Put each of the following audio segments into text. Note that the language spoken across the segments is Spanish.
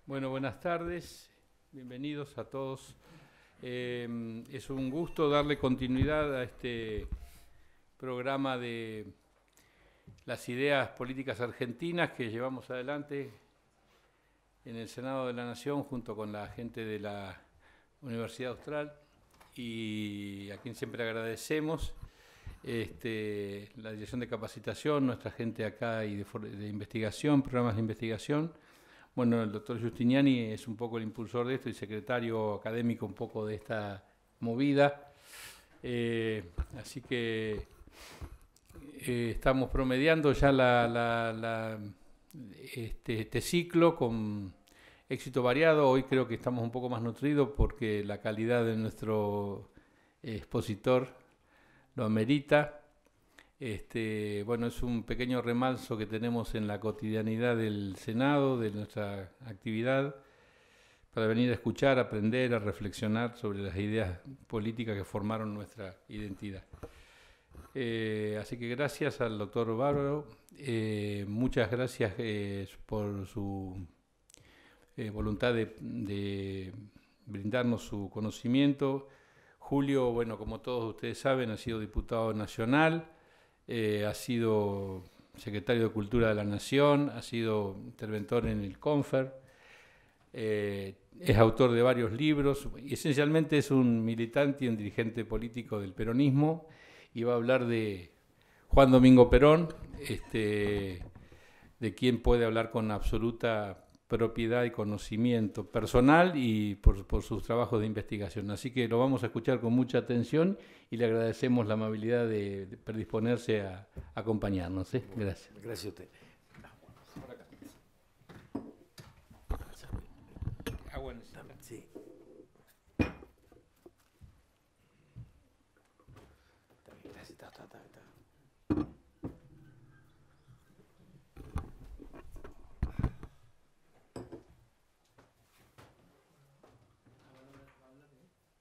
Bueno, buenas tardes, bienvenidos a todos. Es un gusto darle continuidad a este programa de las ideas políticas argentinas que llevamos adelante en el Senado de la Nación junto con la gente de la Universidad Austral y a quien siempre agradecemos. La Dirección de Capacitación, nuestra gente acá y de investigación, programas de investigación. Bueno, el doctor Giustiniani es un poco el impulsor de esto y secretario académico un poco de esta movida. Así que estamos promediando ya este ciclo con éxito variado. Hoy creo que estamos un poco más nutridos porque la calidad de nuestro expositor lo amerita. Bueno, es un pequeño remanso que tenemos en la cotidianidad del Senado, de nuestra actividad, para venir a escuchar, a aprender, a reflexionar sobre las ideas políticas que formaron nuestra identidad. Así que gracias al doctor Bárbaro, muchas gracias por su voluntad de brindarnos su conocimiento. Julio, bueno, como todos ustedes saben, ha sido diputado nacional. Ha sido secretario de Cultura de la Nación, ha sido interventor en el CONFER, es autor de varios libros y esencialmente es un militante y un dirigente político del peronismo y va a hablar de Juan Domingo Perón, de quien puede hablar con absoluta propiedad y conocimiento personal y por sus trabajos de investigación. Así que lo vamos a escuchar con mucha atención y le agradecemos la amabilidad de predisponerse a acompañarnos. Gracias. Gracias a usted. Sí.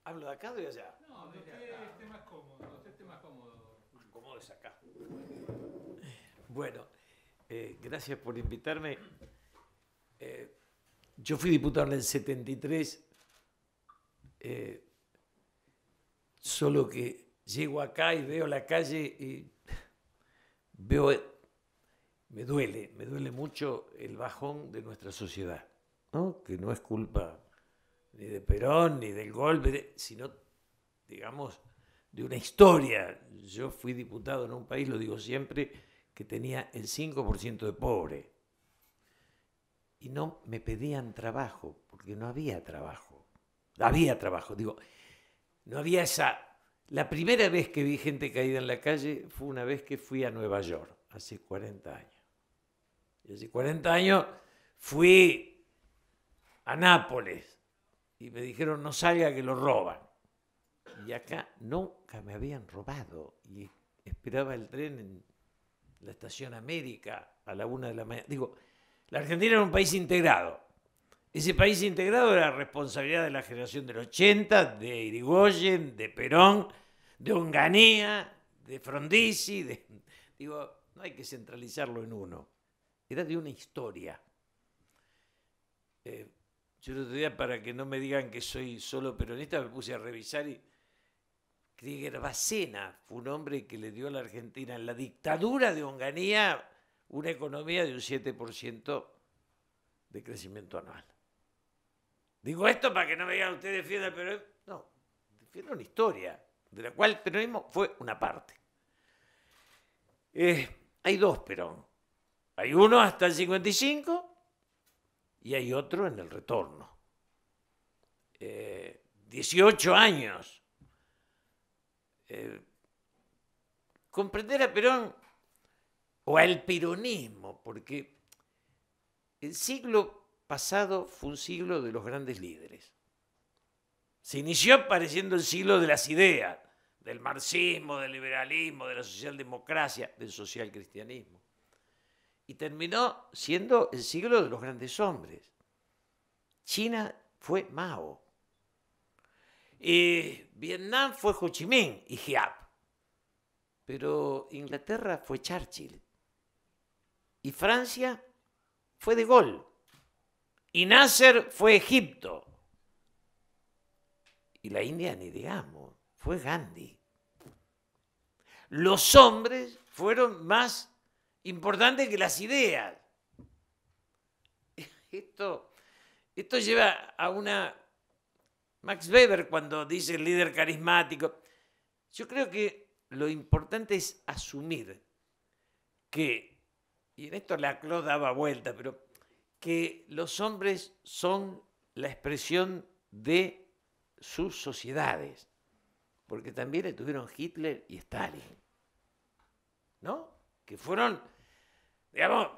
¿Hablo de acá o de allá? No, donde usted esté más cómodo. Usted esté más cómodo. Cómodo es acá. Bueno, gracias por invitarme. Yo fui diputado en el 73, solo que llego acá y veo la calle y me duele mucho el bajón de nuestra sociedad, ¿no? Que no es culpa ni de Perón, ni del golpe, sino, digamos, de una historia. Yo fui diputado en un país, lo digo siempre, que tenía el 5% de pobre. Y no me pedían trabajo, porque no había trabajo. Había trabajo, digo, no había esa... La primera vez que vi gente caída en la calle fue una vez que fui a Nueva York, hace 40 años. Y hace 40 años fui a Nápoles y me dijeron no salga que lo roban. Y acá nunca me habían robado. Y esperaba el tren en la Estación América a la 1 de la mañana. Digo, la Argentina era un país integrado. Ese país integrado era responsabilidad de la generación del 80, de Irigoyen, de Perón, de Onganía, de Frondizi. Digo, no hay que centralizarlo en uno. Era de una historia. Yo el otro día, para que no me digan que soy solo peronista, me puse a revisar y Krieger Bacena fue un hombre que le dio a la Argentina en la dictadura de Onganía una economía de un 7% de crecimiento anual. Digo esto para que no me digan ustedes defiendan el peronismo. No, defiendo una historia de la cual el peronismo fue una parte. Hay dos Perón. Hay uno hasta el 55 y hay otro en el retorno. 18 años. Comprender a Perón o al peronismo, porque el siglo pasado fue un siglo de los grandes líderes. Se inició pareciendo el siglo de las ideas, del marxismo, del liberalismo, de la socialdemocracia, del socialcristianismo. Y terminó siendo el siglo de los grandes hombres. China fue Mao. Vietnam fue Ho Chi Minh y Giap. Pero Inglaterra fue Churchill. Y Francia fue De Gaulle. Y Nasser fue Egipto. Y la India, ni digamos, fue Gandhi. Los hombres fueron más importantes que las ideas. Esto lleva a una... Max Weber, cuando dice el líder carismático, yo creo que lo importante es asumir que, y en esto Laclau daba vuelta, pero que los hombres son la expresión de sus sociedades, porque también estuvieron Hitler y Stalin, ¿no? Que fueron, digamos,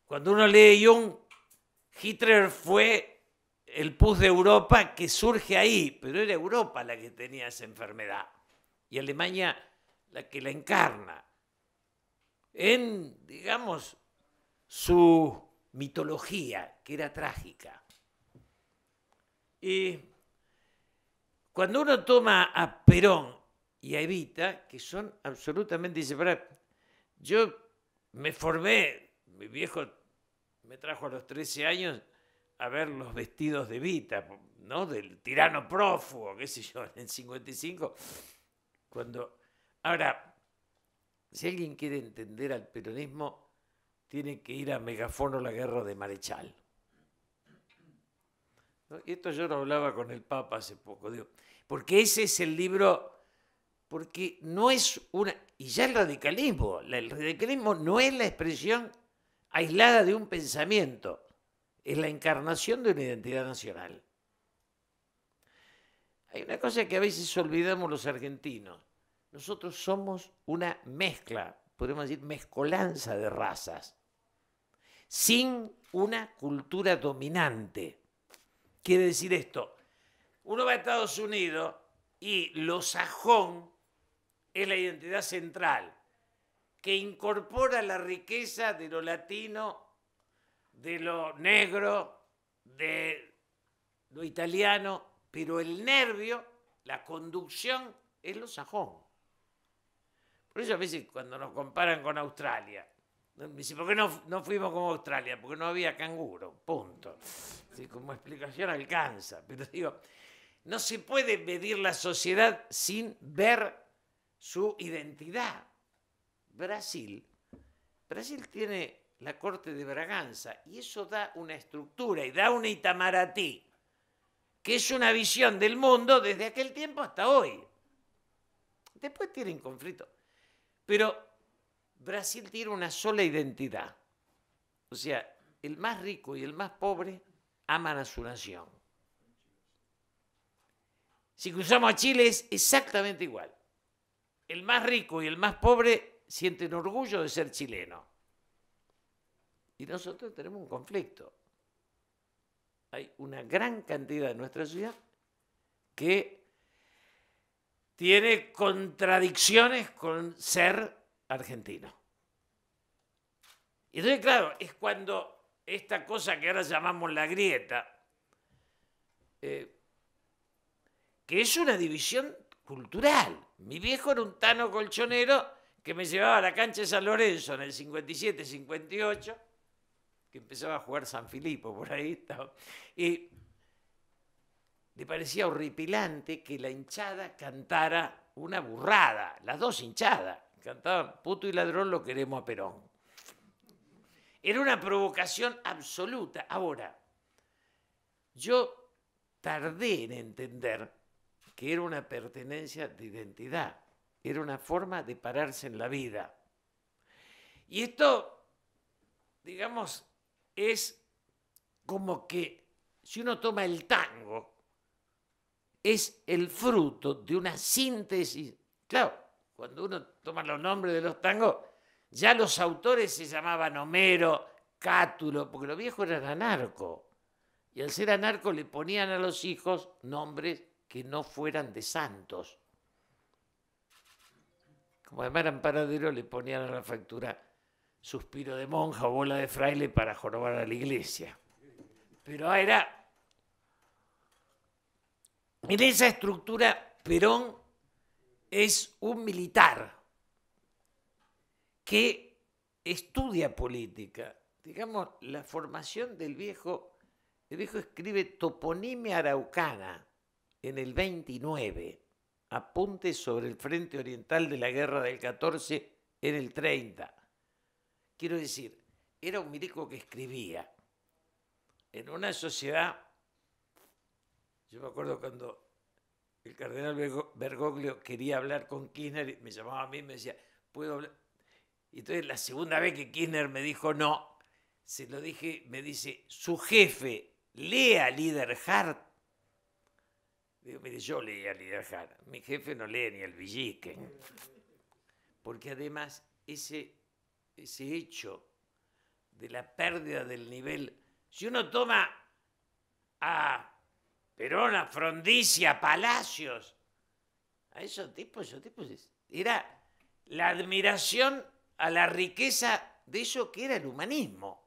cuando uno lee Jung, Hitler fue el pus de Europa que surge ahí, pero era Europa la que tenía esa enfermedad y Alemania la que la encarna en, digamos, su mitología, que era trágica. Y cuando uno toma a Perón y a Evita, que son absolutamente inseparables, yo me formé, mi viejo me trajo a los 13 años a ver los vestidos de Evita, ¿no? Del tirano prófugo, qué sé yo, en el 55. Ahora, si alguien quiere entender al peronismo, tiene que ir a Megafono, la guerra de Marechal. ¿No? Y esto yo lo hablaba con el Papa hace poco, digo, porque ese es el libro, porque no es una... Y ya el radicalismo no es la expresión aislada de un pensamiento, es la encarnación de una identidad nacional. Hay una cosa que a veces olvidamos los argentinos. Nosotros somos una mezcla, podemos decir mezcolanza de razas, sin una cultura dominante. Quiere decir esto, uno va a Estados Unidos y lo sajón es la identidad central, que incorpora la riqueza de lo latino, de lo negro, de lo italiano, pero el nervio, la conducción, es lo sajón. Por eso a veces cuando nos comparan con Australia, me dicen, ¿por qué no fuimos como Australia? Porque no había canguro, punto. Así, como explicación alcanza, pero digo, no se puede medir la sociedad sin ver su identidad. Brasil tiene la corte de Braganza, y eso da una estructura y da una Itamaraty, que es una visión del mundo desde aquel tiempo hasta hoy. Después tienen conflicto, pero Brasil tiene una sola identidad. O sea, el más rico y el más pobre aman a su nación. Si cruzamos a Chile es exactamente igual. El más rico y el más pobre sienten orgullo de ser chileno. Y nosotros tenemos un conflicto. Hay una gran cantidad de nuestra sociedad que tiene contradicciones con ser argentino. Y entonces, claro, es cuando esta cosa que ahora llamamos la grieta, que es una división cultural. Mi viejo era un tano colchonero que me llevaba a la cancha de San Lorenzo en el 57, 58, que empezaba a jugar San Filipo, por ahí estaba. Y le parecía horripilante que la hinchada cantara una burrada, las dos hinchadas, cantaban puto y ladrón, lo queremos a Perón. Era una provocación absoluta. Ahora, yo tardé en entender que era una pertenencia de identidad, era una forma de pararse en la vida. Y esto, digamos, es como que si uno toma el tango, es el fruto de una síntesis. Claro, cuando uno toma los nombres de los tangos, ya los autores se llamaban Homero, Cátulo, porque los viejos eran anarcos. Y al ser anarco le ponían a los hijos nombres que no fueran de santos. Como además eran paraderos, le ponían a la factura suspiro de monja o bola de fraile para jorobar a la iglesia. Pero era... En esa estructura, Perón es un militar que estudia política. Digamos, la formación del viejo El viejo escribe toponimia araucana en el 29, apuntes sobre el frente oriental de la guerra del 14 en el 30. Quiero decir, era un milico que escribía en una sociedad. Yo me acuerdo cuando el cardenal Bergoglio quería hablar con Kirchner, me llamaba a mí y me decía, ¿puedo hablar? Y entonces la segunda vez que Kirchner me dijo no, se lo dije, me dice, su jefe lee a Liederhart. Digo, mire, yo leí a Liederhart, mi jefe no lee ni el Villique. Porque además ese hecho de la pérdida del nivel, si uno toma a Perón, a Frondizi, a Palacios, a esos tipos era la admiración a la riqueza de eso que era el humanismo.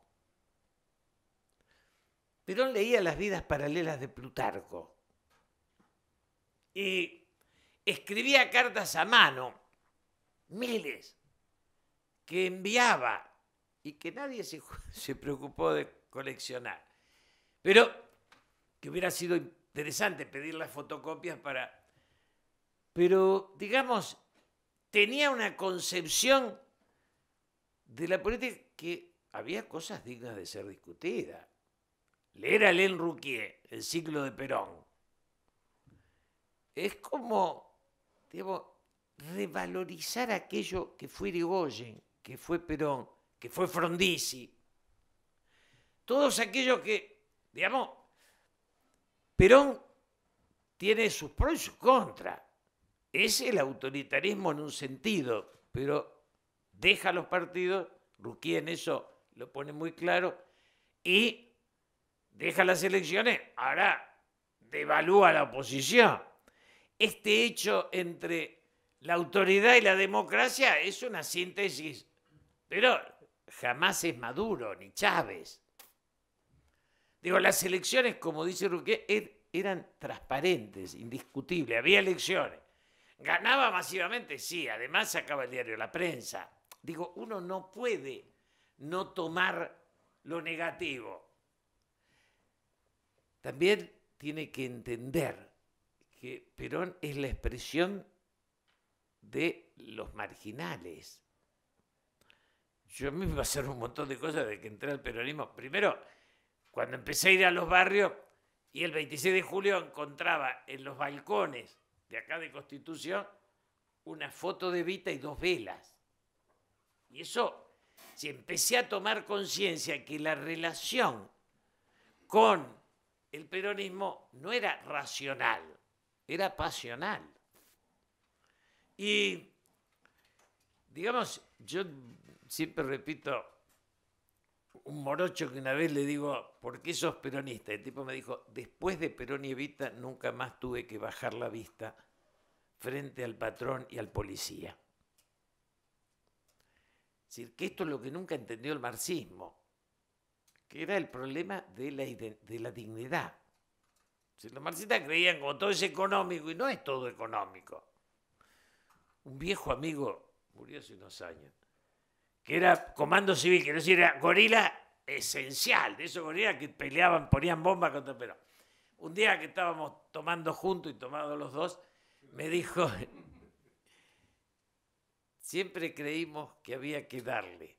Perón leía las vidas paralelas de Plutarco y escribía cartas a mano, miles, que enviaba y que nadie se preocupó de coleccionar. Pero que hubiera sido interesante pedir las fotocopias para... Pero, digamos, tenía una concepción de la política que había cosas dignas de ser discutidas. Leer a Alain Rouquier, El ciclo de Perón, es como, digamos, revalorizar aquello que fue Irigoyen, que fue Perón, que fue Frondizi. Todos aquellos que, digamos, Perón tiene sus pros y sus contras. Es el autoritarismo en un sentido, pero deja a los partidos, Rouquier en eso lo pone muy claro, y deja las elecciones, ahora devalúa a la oposición. Este hecho entre la autoridad y la democracia es una síntesis, pero jamás es Maduro ni Chávez. Digo, las elecciones, como dice Rouquier, eran transparentes, indiscutibles, había elecciones. ¿Ganaba masivamente? Sí, además sacaba el diario La Prensa. Digo, uno no puede no tomar lo negativo. También tiene que entender que Perón es la expresión de los marginales. Yo a mí me pasaron un montón de cosas de que entré al peronismo. Primero, cuando empecé a ir a los barrios y el 26 de julio encontraba en los balcones de acá de Constitución una foto de Evita y 2 velas. Y eso, si empecé a tomar conciencia que la relación con el peronismo no era racional, era pasional. Y, digamos, yo siempre repito, un morocho que una vez le digo, ¿por qué sos peronista? El tipo me dijo, después de Perón y Evita nunca más tuve que bajar la vista frente al patrón y al policía. Es decir, que esto es lo que nunca entendió el marxismo, que era el problema de la dignidad. Si los marxistas creían como todo es económico, y no es todo económico. Un viejo amigo murió hace unos años, que era comando civil, que no decir, era gorila esencial, de esos gorilas que peleaban, ponían bombas contra Perón. Un día que estábamos tomando juntos y tomados los dos, me dijo, siempre creímos que había que darle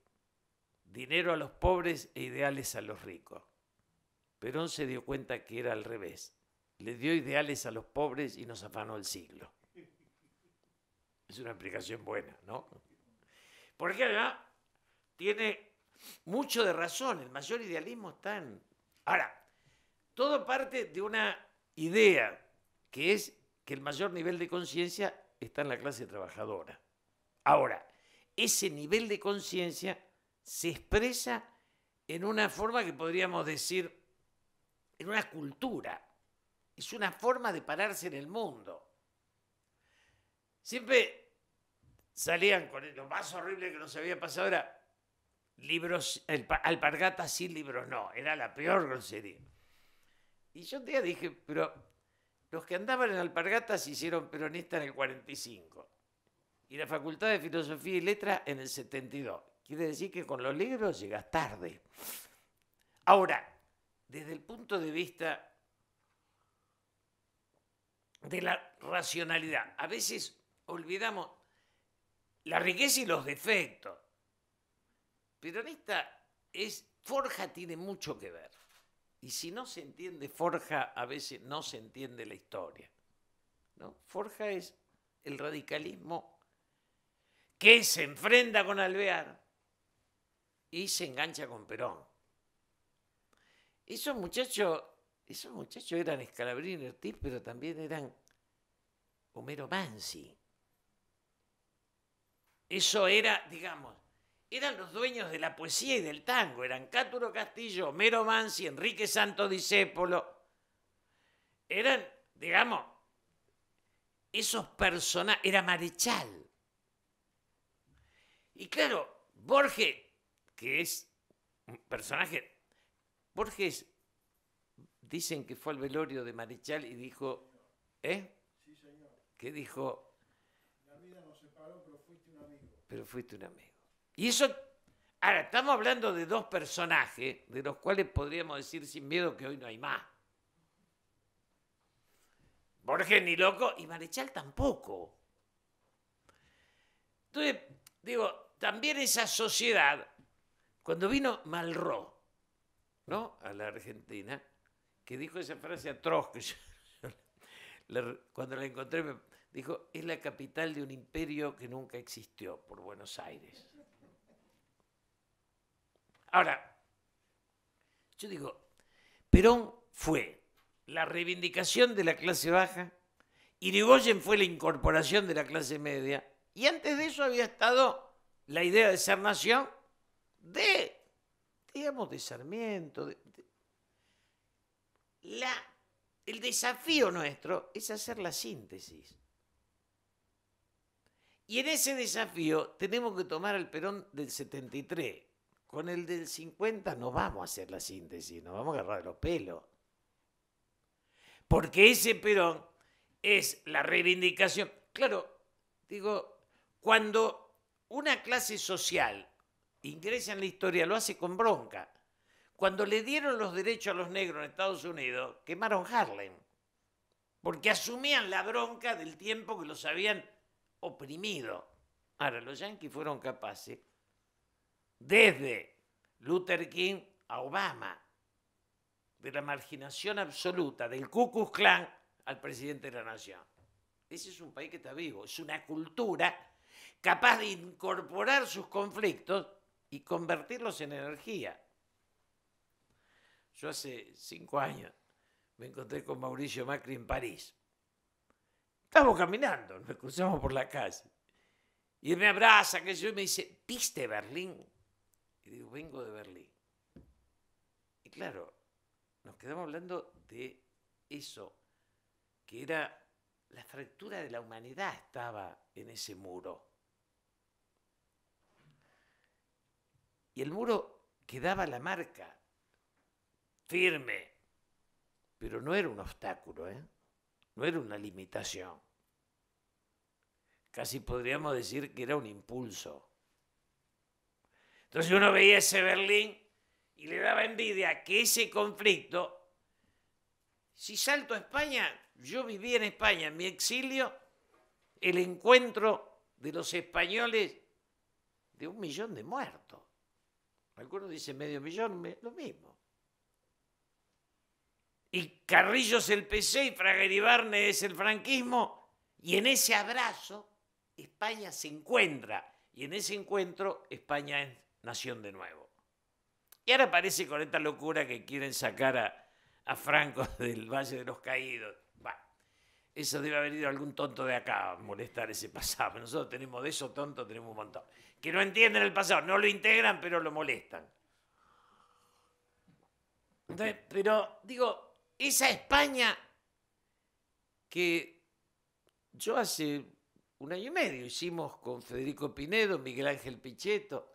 dinero a los pobres e ideales a los ricos. Perón se dio cuenta que era al revés. Le dio ideales a los pobres y nos afanó el siglo. Es una explicación buena, ¿no? Porque además tiene mucho de razón. El mayor idealismo está en... Ahora, todo parte de una idea, que es que el mayor nivel de conciencia está en la clase trabajadora. Ahora, ese nivel de conciencia se expresa en una forma que podríamos decir, en una cultura. Es una forma de pararse en el mundo. Siempre salían con lo más horrible que nos había pasado era libros, alpargatas sin libros, no, era la peor grosería. Y yo un día dije, pero los que andaban en alpargatas se hicieron peronistas en el 45 y la Facultad de Filosofía y Letras en el 72. Quiere decir que con los libros llegas tarde. Ahora, desde el punto de vista de la racionalidad. A veces olvidamos la riqueza y los defectos. Pero en esta Forja tiene mucho que ver. Y si no se entiende Forja, a veces no se entiende la historia, ¿no? Forja es el radicalismo que se enfrenta con Alvear y se engancha con Perón. Esos muchachos eran Scalabrini y Ortiz, pero también eran Homero Mansi. Eso era, digamos, eran los dueños de la poesía y del tango. Eran Cáturo Castillo, Homero Mansi, Enrique Santo Discépolo. Eran, digamos, esos personajes. Era Marechal. Y claro, Borges, que es un personaje. Borges dicen que fue al velorio de Marechal y dijo, ¿eh? Sí, señor. ¿Qué dijo? La vida nos separó, pero fuiste un amigo. Pero fuiste un amigo. Y eso, ahora, estamos hablando de dos personajes, de los cuales podríamos decir sin miedo que hoy no hay más. Borges ni loco, y Marechal tampoco. Entonces, digo, también esa sociedad, cuando vino Malraux, ¿no?, a la Argentina, que dijo esa frase atroz que yo, cuando la encontré, me dijo, es la capital de un imperio que nunca existió, por Buenos Aires. Ahora, yo digo, Perón fue la reivindicación de la clase baja, Irigoyen fue la incorporación de la clase media, y antes de eso había estado la idea de ser nación de, digamos, de Sarmiento. El desafío nuestro es hacer la síntesis. Y en ese desafío tenemos que tomar el Perón del 73. Con el del 50 no vamos a hacer la síntesis, nos vamos a agarrar de los pelos. Porque ese Perón es la reivindicación. Claro, digo, cuando una clase social ingresa en la historia, lo hace con bronca. Cuando le dieron los derechos a los negros en Estados Unidos, quemaron Harlem. Porque asumían la bronca del tiempo que los habían oprimido. Ahora, los yanquis fueron capaces, desde Luther King a Obama, de la marginación absoluta del Ku Klux Klan al presidente de la nación. Ese es un país que está vivo, es una cultura capaz de incorporar sus conflictos y convertirlos en energía. Yo hace 5 años me encontré con Mauricio Macri en París. Estábamos caminando, nos cruzamos por la calle. Y él me abraza, que yo, y me dice, ¿viste Berlín? Y digo, vengo de Berlín. Y claro, nos quedamos hablando de eso, que era la fractura de la humanidad, estaba en ese muro. Y el muro quedaba la marca, firme, pero no era un obstáculo, no era una limitación. Casi podríamos decir que era un impulso. Entonces uno veía ese Berlín y le daba envidia que ese conflicto, si salto a España, yo viví en España, en mi exilio, el encuentro de los españoles de 1 millón de muertos. Algunos dicen medio millón, lo mismo. Y Carrillo es el PC y Fraga Iribarne es el franquismo, y en ese abrazo España se encuentra, y en ese encuentro España es nación de nuevo. Y ahora parece con esta locura que quieren sacar a Franco del Valle de los Caídos. Bueno, eso debe haber ido algún tonto de acá a molestar ese pasado. Nosotros tenemos de esos tontos, tenemos un montón. Que no entienden el pasado, no lo integran, pero lo molestan. Entonces, pero digo, esa España que yo hace 1 año y medio hicimos con Federico Pinedo, Miguel Ángel Pichetto,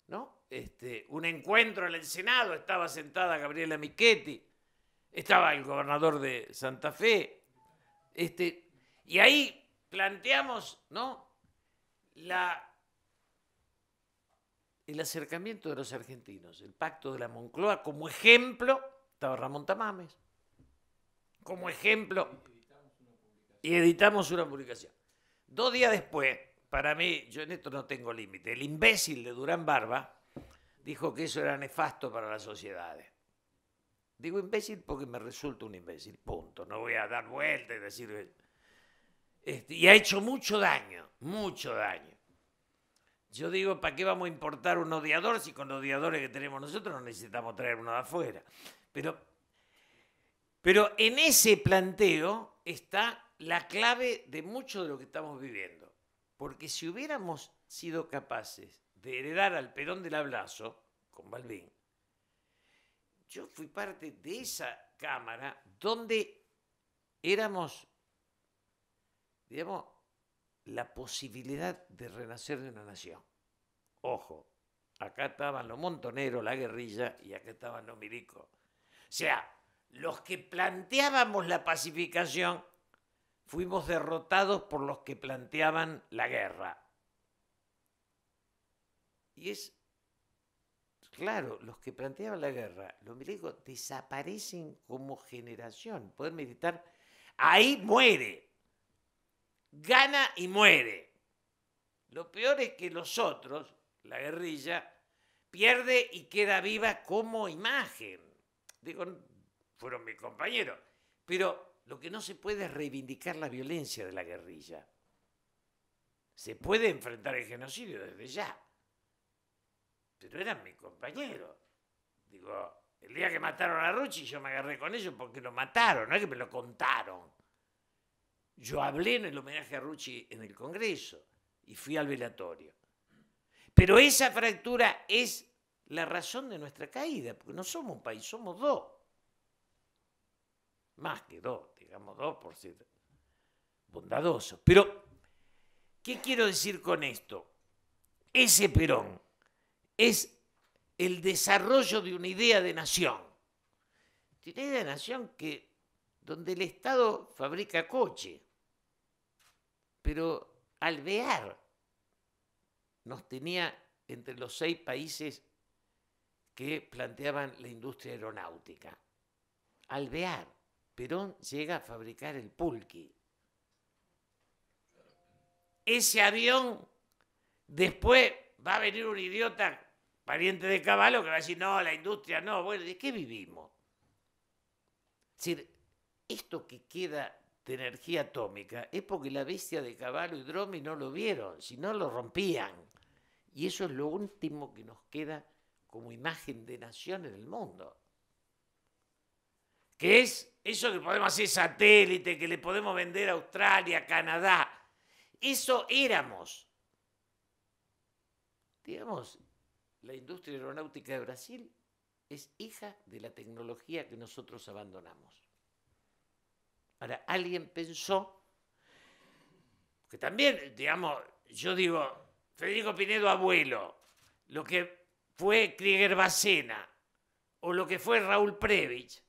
¿no? Un encuentro en el Senado, estaba sentada Gabriela Michetti, estaba el gobernador de Santa Fe, y ahí planteamos, ¿no?, el acercamiento de los argentinos, el pacto de la Moncloa como ejemplo estaba Ramón Tamames, como ejemplo, y editamos una publicación. 2 días después, para mí, yo en esto no tengo límite, el imbécil de Durán Barba dijo que eso era nefasto para las sociedades. Digo imbécil porque me resulta un imbécil, punto. No voy a dar vueltas y decir... y ha hecho mucho daño, mucho daño. Yo digo, ¿para qué vamos a importar un odiador si con los odiadores que tenemos nosotros no necesitamos traer uno de afuera? Pero en ese planteo está la clave de mucho de lo que estamos viviendo. Porque si hubiéramos sido capaces de heredar al Perón del Abrazo, con Balbín, yo fui parte de esa cámara donde éramos, digamos, la posibilidad de renacer de una nación. Ojo, acá estaban los montoneros, la guerrilla, y acá estaban los milicos. O sea, los que planteábamos la pacificación fuimos derrotados por los que planteaban la guerra. Y es claro, los que planteaban la guerra, los milicos desaparecen como generación. Poder militar, ahí muere. Gana y muere. Lo peor es que los otros, la guerrilla, pierde y queda viva como imagen. Digo, fueron mis compañeros. Pero lo que no se puede es reivindicar la violencia de la guerrilla. Se puede enfrentar el genocidio desde ya. Pero eran mis compañeros. Digo, el día que mataron a Rucci yo me agarré con ellos porque lo mataron, no es que me lo contaron. Yo hablé en el homenaje a Rucci en el Congreso y fui al velatorio. Pero esa fractura es la razón de nuestra caída, porque no somos un país, somos 2. Más que 2, digamos 2 por ser bondadosos. Pero, ¿qué quiero decir con esto? Ese Perón es el desarrollo de una idea de nación. De una idea de nación donde el Estado fabrica coche, pero Alvear nos tenía entre los 6 países que planteaban la industria aeronáutica. Alvear, Perón llega a fabricar el Pulqui. Ese avión, después va a venir un idiota pariente de Cavallo que va a decir, no, la industria no. Bueno, ¿de qué vivimos? Es decir, esto que queda de energía atómica es porque la bestia de Cavallo y Dromi no lo vieron, si no lo rompían. Y eso es lo último que nos queda como imagen de nación en el mundo. Que es eso que podemos hacer satélite, que le podemos vender a Australia, Canadá. Eso éramos. Digamos, la industria aeronáutica de Brasil es hija de la tecnología que nosotros abandonamos. Ahora, alguien pensó que también, digamos, yo digo, Federico Pinedo abuelo, lo que fue Krieger Bacena o lo que fue Raúl Previch,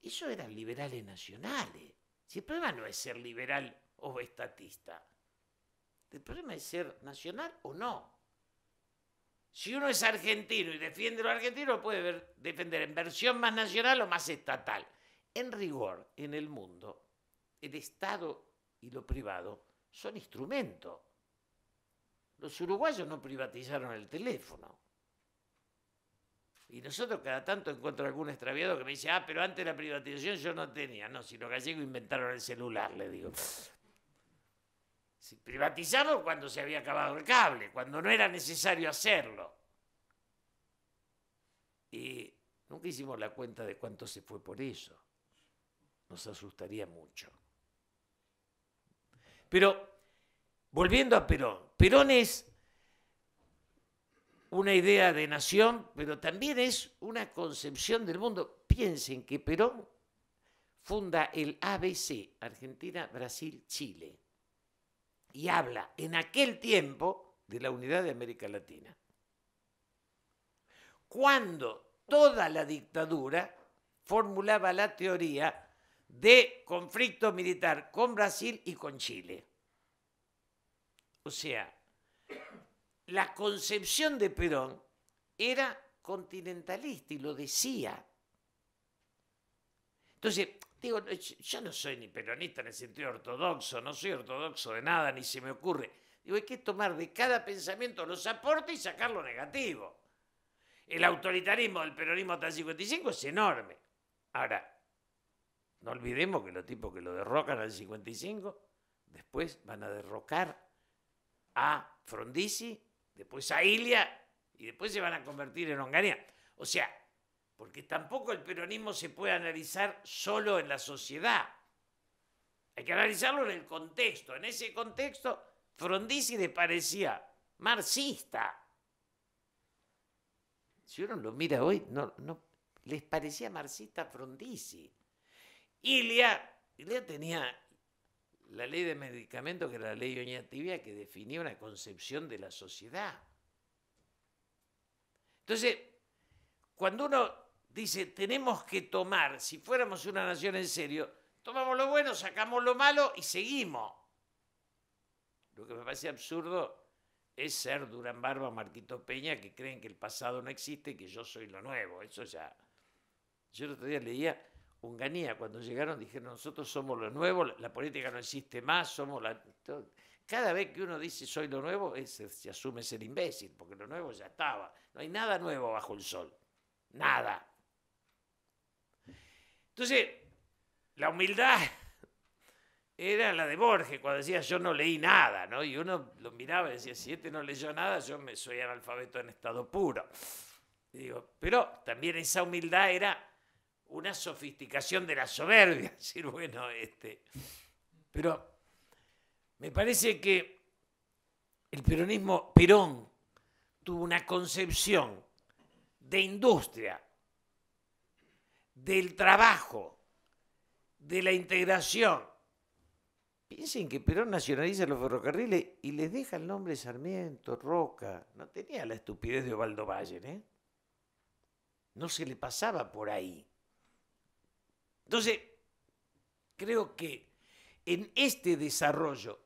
eso eran liberales nacionales. Si el problema no es ser liberal o estatista, el problema es ser nacional o no. Si uno es argentino y defiende lo argentino, puede defender en versión más nacional o más estatal. En rigor, en el mundo, el Estado y lo privado son instrumentos. Los uruguayos no privatizaron el teléfono. Y nosotros cada tanto encuentro algún extraviado que me dice, pero antes de la privatización yo no tenía. No, si los gallegos inventaron el celular, le digo. Si privatizamos cuando se había acabado el cable, cuando no era necesario hacerlo. Y nunca hicimos la cuenta de cuánto se fue por eso. Nos asustaría mucho. Pero, volviendo a Perón, Perón es una idea de nación, pero también es una concepción del mundo. Piensen que Perón funda el ABC, Argentina, Brasil, Chile, y habla en aquel tiempo de la unidad de América Latina. Cuando toda la dictadura formulaba la teoría de conflicto militar con Brasil y con Chile. O sea, la concepción de Perón era continentalista y lo decía. Entonces, digo, yo no soy ni peronista en el sentido ortodoxo, no soy ortodoxo de nada, ni se me ocurre. Digo, hay que tomar de cada pensamiento los aportes y sacar lo negativo. El autoritarismo del peronismo hasta el 55 es enorme. Ahora, no olvidemos que los tipos que lo derrocan al 55, después van a derrocar a Frondizi, después a Ilia, y después se van a convertir en Onganía. O sea, porque tampoco el peronismo se puede analizar solo en la sociedad. Hay que analizarlo en el contexto. En ese contexto, Frondizi le parecía marxista. Si uno lo mira hoy, no les parecía marxista Frondizi. Ilia tenía la ley de medicamentos, que era la ley Oñatibia, que definía una concepción de la sociedad. Entonces, cuando uno dice, tenemos que tomar, si fuéramos una nación en serio, tomamos lo bueno, sacamos lo malo y seguimos. Lo que me parece absurdo es ser Durán Barba o Marquito Peña, que creen que el pasado no existe y que yo soy lo nuevo. Eso ya. Yo el otro día leía Onganía, cuando llegaron dijeron, nosotros somos lo nuevo, la política no existe más, somos la... Cada vez que uno dice soy lo nuevo, se asume ser imbécil, porque lo nuevo ya estaba. No hay nada nuevo bajo el sol. Nada. Entonces, la humildad era la de Borges, cuando decía yo no leí nada, ¿no? Y uno lo miraba y decía, si este no leyó nada, yo soy analfabeto en estado puro. Y digo, pero también esa humildad era una sofisticación de la soberbia. Decir, bueno, pero me parece que el peronismo, Perón, tuvo una concepción de industria, del trabajo, de la integración. Piensen que Perón nacionaliza los ferrocarriles y les deja el nombre Sarmiento, Roca. No tenía la estupidez de Osvaldo Bayer, ¿eh? No se le pasaba por ahí. Entonces, creo que en este desarrollo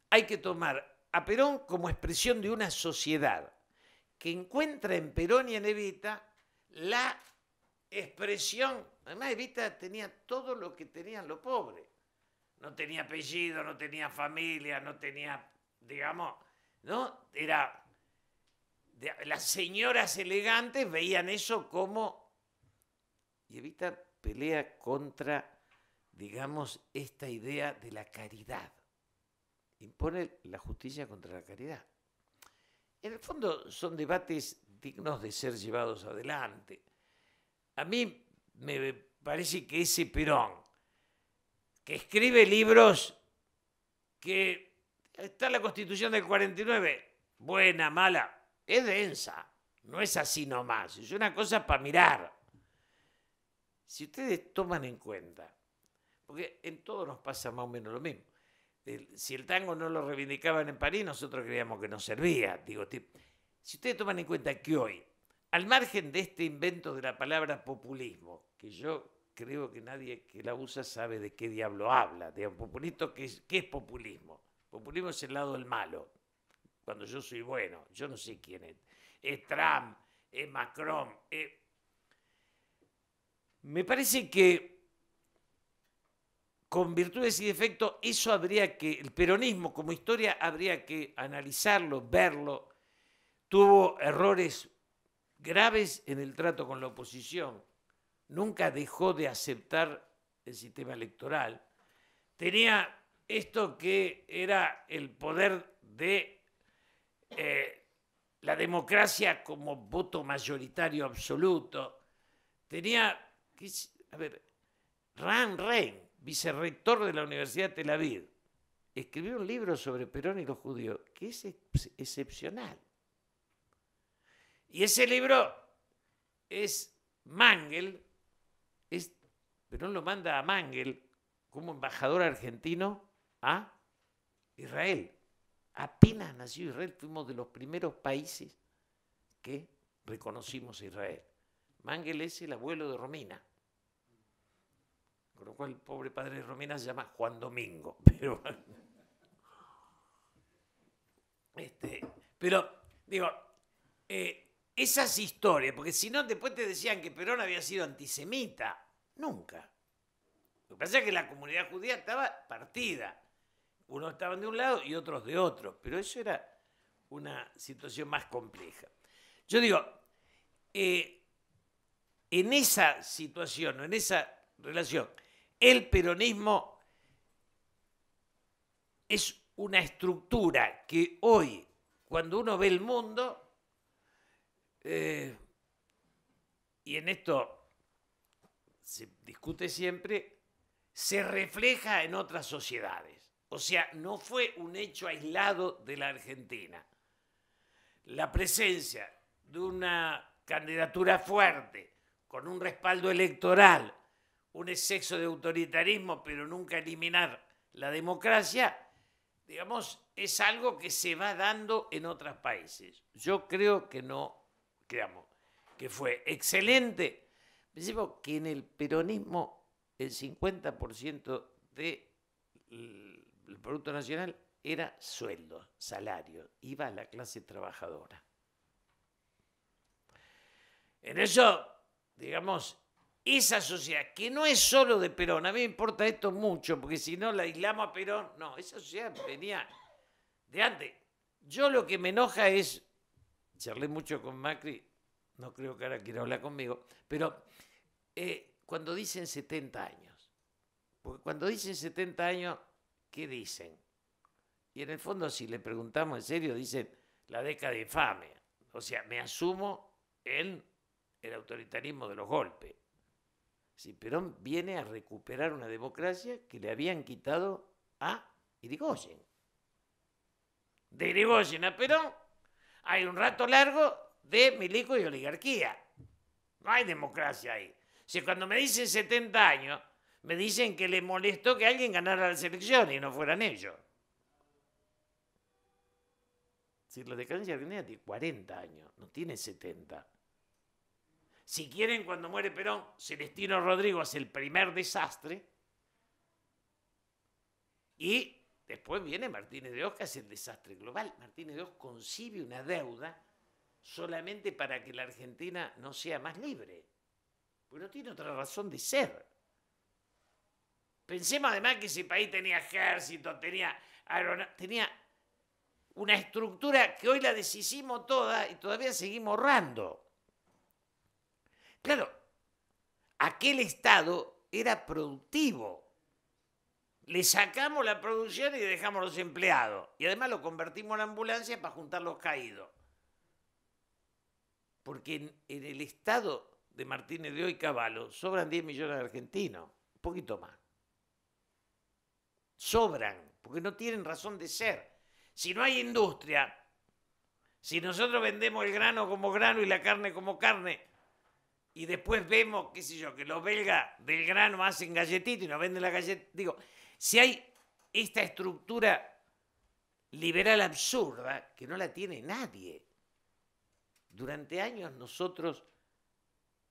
hay que tomar a Perón como expresión de una sociedad que encuentra en Perón y en Evita la expresión. Además, Evita tenía todo lo que tenían los pobres. No tenía apellido, no tenía familia, no tenía, digamos, ¿no? Era, las señoras elegantes veían eso como, y Evita pelea contra, digamos, esta idea de la caridad. Impone la justicia contra la caridad. En el fondo son debates dignos de ser llevados adelante. A mí me parece que ese Perón, que escribe libros que está en la Constitución del 49, buena, mala, es densa, no es así nomás, es una cosa para mirar. Si ustedes toman en cuenta, porque en todo nos pasa más o menos lo mismo, si el tango no lo reivindicaban en París, nosotros creíamos que no servía. Digo, si ustedes toman en cuenta que hoy, al margen de este invento de la palabra populismo, que yo creo que nadie que la usa sabe de qué diablo habla, de populista, ¿qué es populismo? Populismo es el lado del malo, cuando yo soy bueno, yo no sé quién es. Es Trump, es Macron. Me parece que con virtudes y defectos, eso habría que, el peronismo como historia habría que analizarlo, verlo. Tuvo errores graves en el trato con la oposición. Nunca dejó de aceptar el sistema electoral. Tenía esto que era el poder de la democracia como voto mayoritario absoluto. Tenía, a ver, Ran Rein, vicerrector de la Universidad de Tel Aviv, escribió un libro sobre Perón y los judíos que es excepcional. Y ese libro es Mangel, Perón lo manda a Mangel como embajador argentino a Israel. Apenas nació Israel, fuimos de los primeros países que reconocimos a Israel. Mangel es el abuelo de Romina. Con lo cual el pobre padre de Romina se llama Juan Domingo. Pero digo, esas historias, porque si no después te decían que Perón había sido antisemita. Nunca. Lo que pasa es que la comunidad judía estaba partida. Unos estaban de un lado y otros de otro. Pero eso era una situación más compleja. Yo digo, en esa situación, en esa relación, el peronismo es una estructura que hoy, cuando uno ve el mundo, y en esto se discute siempre, se refleja en otras sociedades. O sea, no fue un hecho aislado de la Argentina. La presencia de una candidatura fuerte, con un respaldo electoral, un exceso de autoritarismo, pero nunca eliminar la democracia, digamos, es algo que se va dando en otros países. Yo creo que no, digamos, que fue excelente. Decimos que en el peronismo el 50% del Producto Nacional era sueldo, salario, iba a la clase trabajadora. En eso, digamos, esa sociedad, que no es solo de Perón, a mí me importa esto mucho, porque si no la aislamos a Perón, no, esa sociedad venía de antes. Yo lo que me enoja es, charlé mucho con Macri, no creo que ahora quiera hablar conmigo, pero cuando dicen 70 años, porque cuando dicen 70 años, ¿qué dicen? Y en el fondo, si le preguntamos en serio, dicen la década infame. O sea, me asumo en el autoritarismo de los golpes. Si Perón viene a recuperar una democracia que le habían quitado a Irigoyen. De Irigoyen a Perón hay un rato largo de milico y oligarquía. No hay democracia ahí. Si cuando me dicen 70 años, me dicen que les molestó que alguien ganara las elecciones y no fueran ellos. Si la decadencia argentina tiene 40 años, no tiene 70. Si quieren, cuando muere Perón, Celestino Rodrigo hace el primer desastre. Y después viene Martínez de Oz, que hace el desastre global. Martínez de Oz concibe una deuda solamente para que la Argentina no sea más libre. Porque no tiene otra razón de ser. Pensemos además que ese país tenía ejército, tenía una estructura que hoy la deshicimos toda y todavía seguimos ahorrando. Claro, aquel Estado era productivo. Le sacamos la producción y dejamos los empleados. Y además lo convertimos en ambulancia para juntar los caídos. Porque en el Estado de Martínez de Oz y Cavallo sobran 10 millones de argentinos, un poquito más. Sobran, porque no tienen razón de ser. Si no hay industria, si nosotros vendemos el grano como grano y la carne como carne, y después vemos, qué sé yo, que los belgas del grano hacen galletitas y nos venden la galleta, digo, si hay esta estructura liberal absurda que no la tiene nadie. Durante años nosotros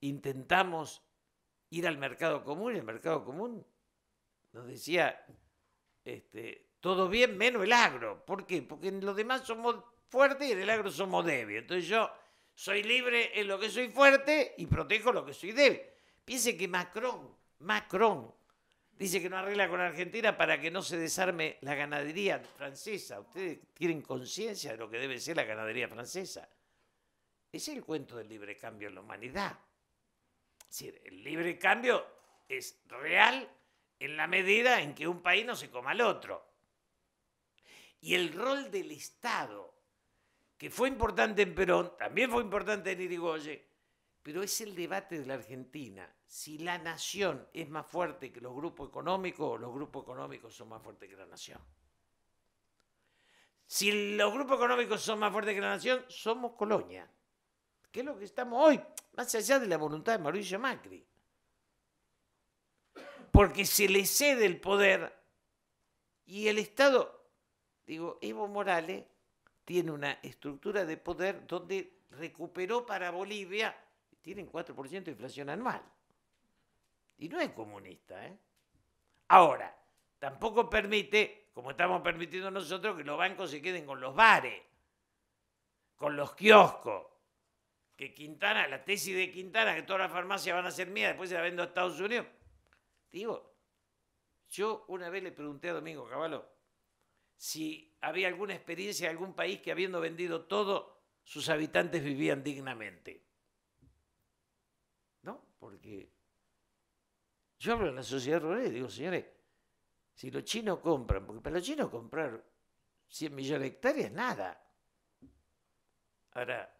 intentamos ir al mercado común y el mercado común nos decía todo bien menos el agro. ¿Por qué? Porque en los demás somos fuertes y en el agro somos débiles. Entonces yo soy libre en lo que soy fuerte y protejo lo que soy débil. Piense que Macron dice que no arregla con Argentina para que no se desarme la ganadería francesa. ¿Ustedes tienen conciencia de lo que debe ser la ganadería francesa? Ese es el cuento del libre cambio en la humanidad. Es decir, el libre cambio es real en la medida en que un país no se coma al otro. Y el rol del Estado, que fue importante en Perón, también fue importante en Irigoyen, pero es el debate de la Argentina. Si la nación es más fuerte que los grupos económicos o los grupos económicos son más fuertes que la nación. Si los grupos económicos son más fuertes que la nación, somos colonia. ¿Qué es lo que estamos hoy? Más allá de la voluntad de Mauricio Macri. Porque se le cede el poder y el Estado, digo, Evo Morales tiene una estructura de poder donde recuperó para Bolivia, tienen 4% de inflación anual. Y no es comunista, ¿eh? Ahora, tampoco permite, como estamos permitiendo nosotros, que los bancos se queden con los bares, con los kioscos. Que Quintana, la tesis de Quintana, que todas las farmacias van a ser mías, después se la vendo a Estados Unidos. Digo, Yo una vez le pregunté a Domingo Cavallo si había alguna experiencia de algún país que habiendo vendido todo, sus habitantes vivían dignamente. ¿No? Porque yo hablo en la sociedad rural y digo, señores, si los chinos compran, porque para los chinos comprar 100 millones de hectáreas es nada. Ahora,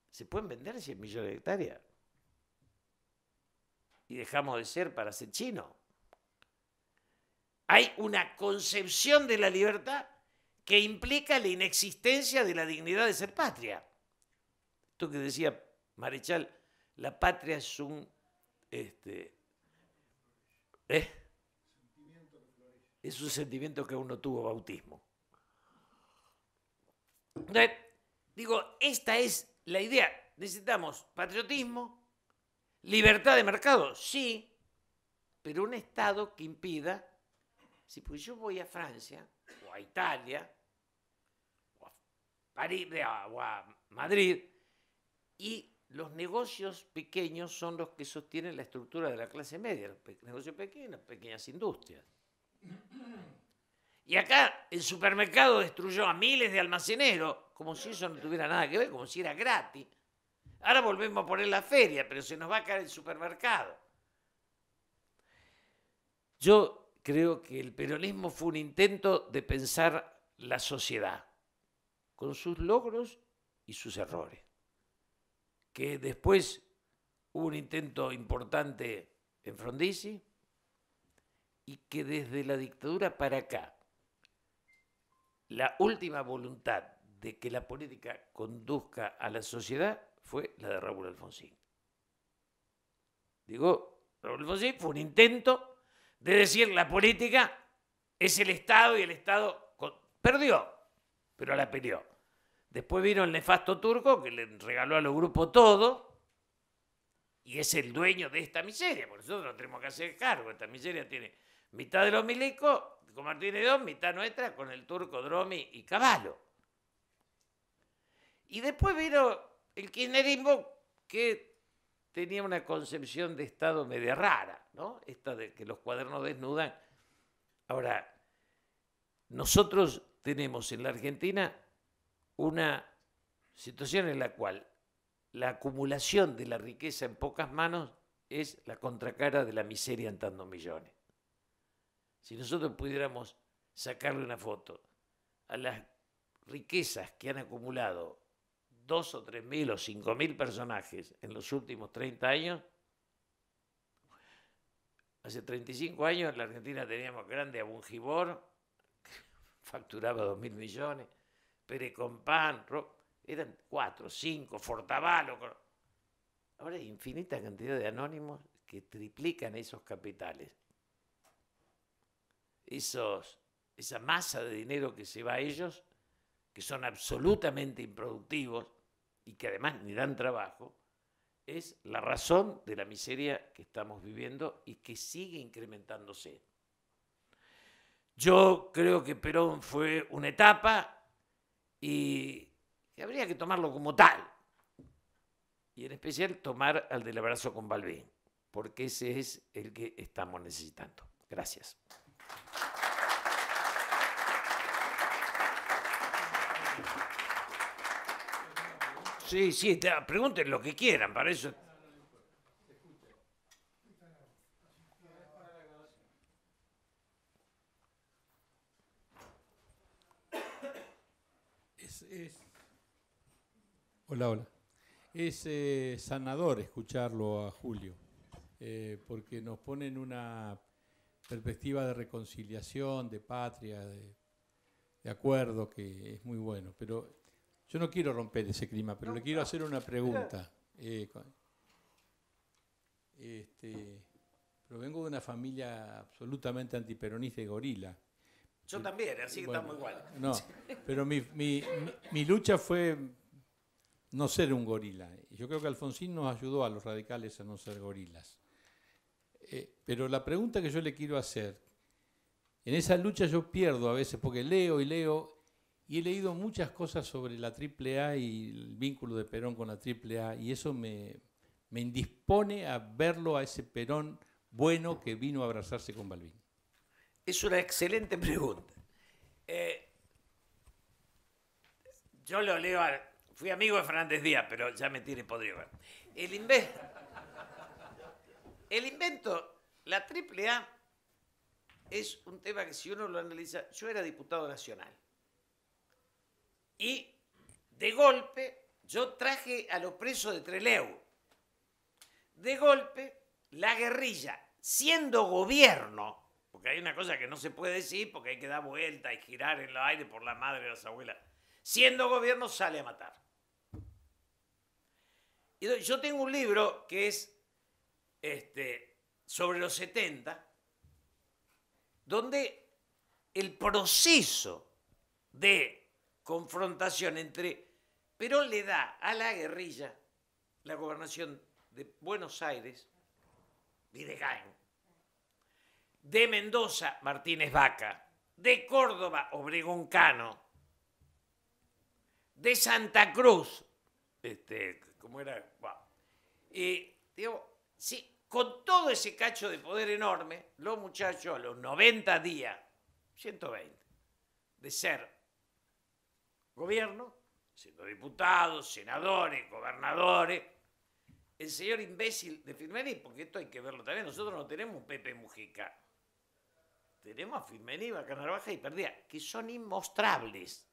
¿se pueden vender 100 millones de hectáreas? Y dejamos de ser para ser chinos. Hay una concepción de la libertad que implica la inexistencia de la dignidad de ser patria. Esto que decía Marechal, la patria es un... Es un sentimiento que aún no tuvo bautismo. Entonces, digo, esta es la idea. Necesitamos patriotismo, libertad de mercado, sí, pero un Estado que impida, si pues yo voy a Francia, o a Italia, o a París, o a Madrid, y los negocios pequeños son los que sostienen la estructura de la clase media, los negocios pequeños, pequeñas industrias. Y acá el supermercado destruyó a miles de almaceneros, como si eso no tuviera nada que ver, como si era gratis. Ahora volvemos a poner la feria, pero se nos va a caer el supermercado. Yo creo que el peronismo fue un intento de pensar la sociedad, con sus logros y sus errores. Que después hubo un intento importante en Frondizi y que desde la dictadura para acá, la última voluntad de que la política conduzca a la sociedad fue la de Raúl Alfonsín. Digo, Raúl Alfonsín fue un intento de decir la política es el Estado y el Estado perdió, pero la peleó. Después vino el nefasto turco que le regaló a los grupos todo y es el dueño de esta miseria. Por nosotros no tenemos que hacer cargo. Esta miseria tiene mitad de los milicos con Martínez II, mitad nuestra con el turco, Dromi y Cavallo. Y después vino el kirchnerismo que tenía una concepción de Estado media rara, ¿no? Esta de que los cuadernos desnudan. Ahora, nosotros tenemos en la Argentina una situación en la cual la acumulación de la riqueza en pocas manos es la contracara de la miseria en tantos millones. Si nosotros pudiéramos sacarle una foto a las riquezas que han acumulado 2 o 3.000 o 5.000 personajes en los últimos 30 años, hace 35 años en la Argentina teníamos grande a Bungibor, que facturaba 2.000 millones, Pérez Compán, eran 4, 5, Fortavalo. Ahora hay infinita cantidad de anónimos que triplican esos capitales. Esa masa de dinero que se va a ellos, que son absolutamente improductivos y que además ni dan trabajo, es la razón de la miseria que estamos viviendo y que sigue incrementándose. Yo creo que Perón fue una etapa y que habría que tomarlo como tal. Y en especial tomar al del abrazo con Balbín, porque ese es el que estamos necesitando. Gracias. Sí, sí, pregunten lo que quieran, para eso. Hola. Es sanador escucharlo a Julio, porque nos pone en una perspectiva de reconciliación, de patria, de acuerdo, que es muy bueno. Pero yo no quiero romper ese clima, pero le quiero hacer una pregunta. Provengo de una familia absolutamente antiperonista y gorila. Yo también, así que bueno, estamos igual. No, pero mi lucha fue no ser un gorila. Yo creo que Alfonsín nos ayudó a los radicales a no ser gorilas. Pero la pregunta que yo le quiero hacer, en esa lucha yo pierdo a veces, porque leo y he leído muchas cosas sobre la AAA y el vínculo de Perón con la AAA, y eso me indispone a verlo a ese Perón bueno que vino a abrazarse con Balbín. Es una excelente pregunta. Yo lo leo, fui amigo de Fernández Díaz, pero ya me tiene podrido. El invento, la AAA, es un tema que si uno lo analiza, yo era diputado nacional. Y de golpe, yo traje a los presos de Trelew. De golpe, la guerrilla, siendo gobierno, porque hay una cosa que no se puede decir, porque hay que dar vuelta y girar en el aire por la madre de las abuelas, siendo gobierno sale a matar. Y yo tengo un libro que es sobre los 70, donde el proceso de confrontación entre Perón le da a la guerrilla la gobernación de Buenos Aires, Videgain, de Mendoza, Martínez Vaca, de Córdoba, Obregón Cano, de Santa Cruz, ¿cómo era? Wow. Digo, sí, con todo ese cacho de poder enorme, los muchachos a los 90 días, 120, de ser gobierno, siendo diputados, senadores, gobernadores, el señor imbécil de Firmení, porque esto hay que verlo también, nosotros no tenemos un Pepe Mujica, tenemos a Firmení, Bacán Narvaja y Perdía, que son inmostrables.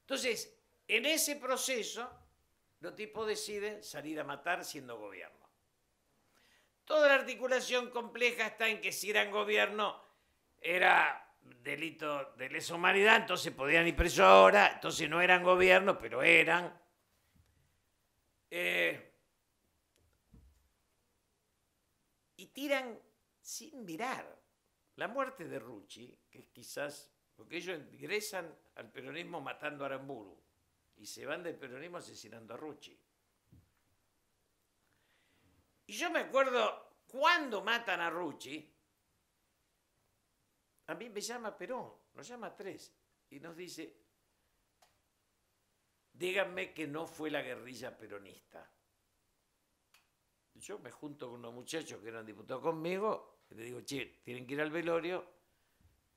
Entonces, en ese proceso, los tipos deciden salir a matar siendo gobierno. Toda la articulación compleja está en que si eran gobierno, era delito de lesa humanidad, entonces podían ir presos ahora, entonces no eran gobierno, pero eran. Y tiran sin mirar. La muerte de Rucci, que es quizás, porque ellos ingresan al peronismo matando a Aramburu y se van del peronismo asesinando a Rucci. Y yo me acuerdo cuando matan a Rucci, a mí me llama Perón, nos llama a tres y nos dice, díganme que no fue la guerrilla peronista. Yo me junto con unos muchachos que eran diputados conmigo y le digo, che, tienen que ir al velorio.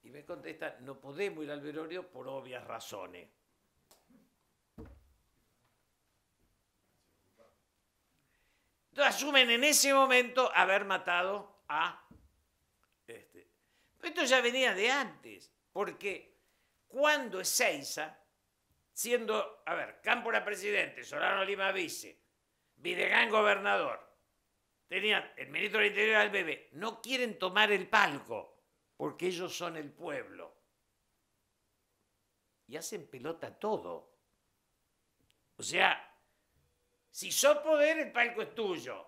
Y me contesta, no podemos ir al velorio por obvias razones. Entonces asumen en ese momento haber matado a Pero esto ya venía de antes, porque cuando Ezeiza, siendo, Cámpora presidente, Solano Lima vice, Videgain gobernador, tenían el ministro del Interior al bebé, no quieren tomar el palco, porque ellos son el pueblo. Y hacen pelota todo. O sea, si sos poder, el palco es tuyo.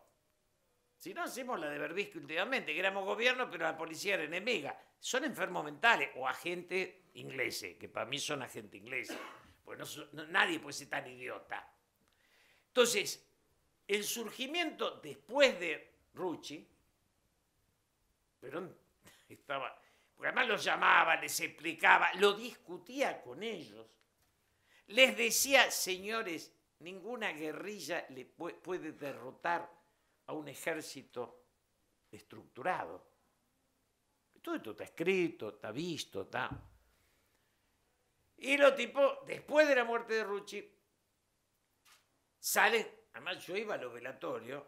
Si no, hacemos la de Berbisky últimamente, que éramos gobierno, pero la policía era enemiga. Son enfermos mentales o agentes ingleses, que para mí son agentes ingleses. Porque nadie puede ser tan idiota. Entonces, el surgimiento después de Rucci, Perón estaba, porque además los llamaba, les explicaba, lo discutía con ellos. Les decía, señores, ninguna guerrilla le puede derrotar a un ejército estructurado. Todo esto está escrito, está visto, está. Y los tipos, después de la muerte de Rucci, salen, además yo iba a los velatorios,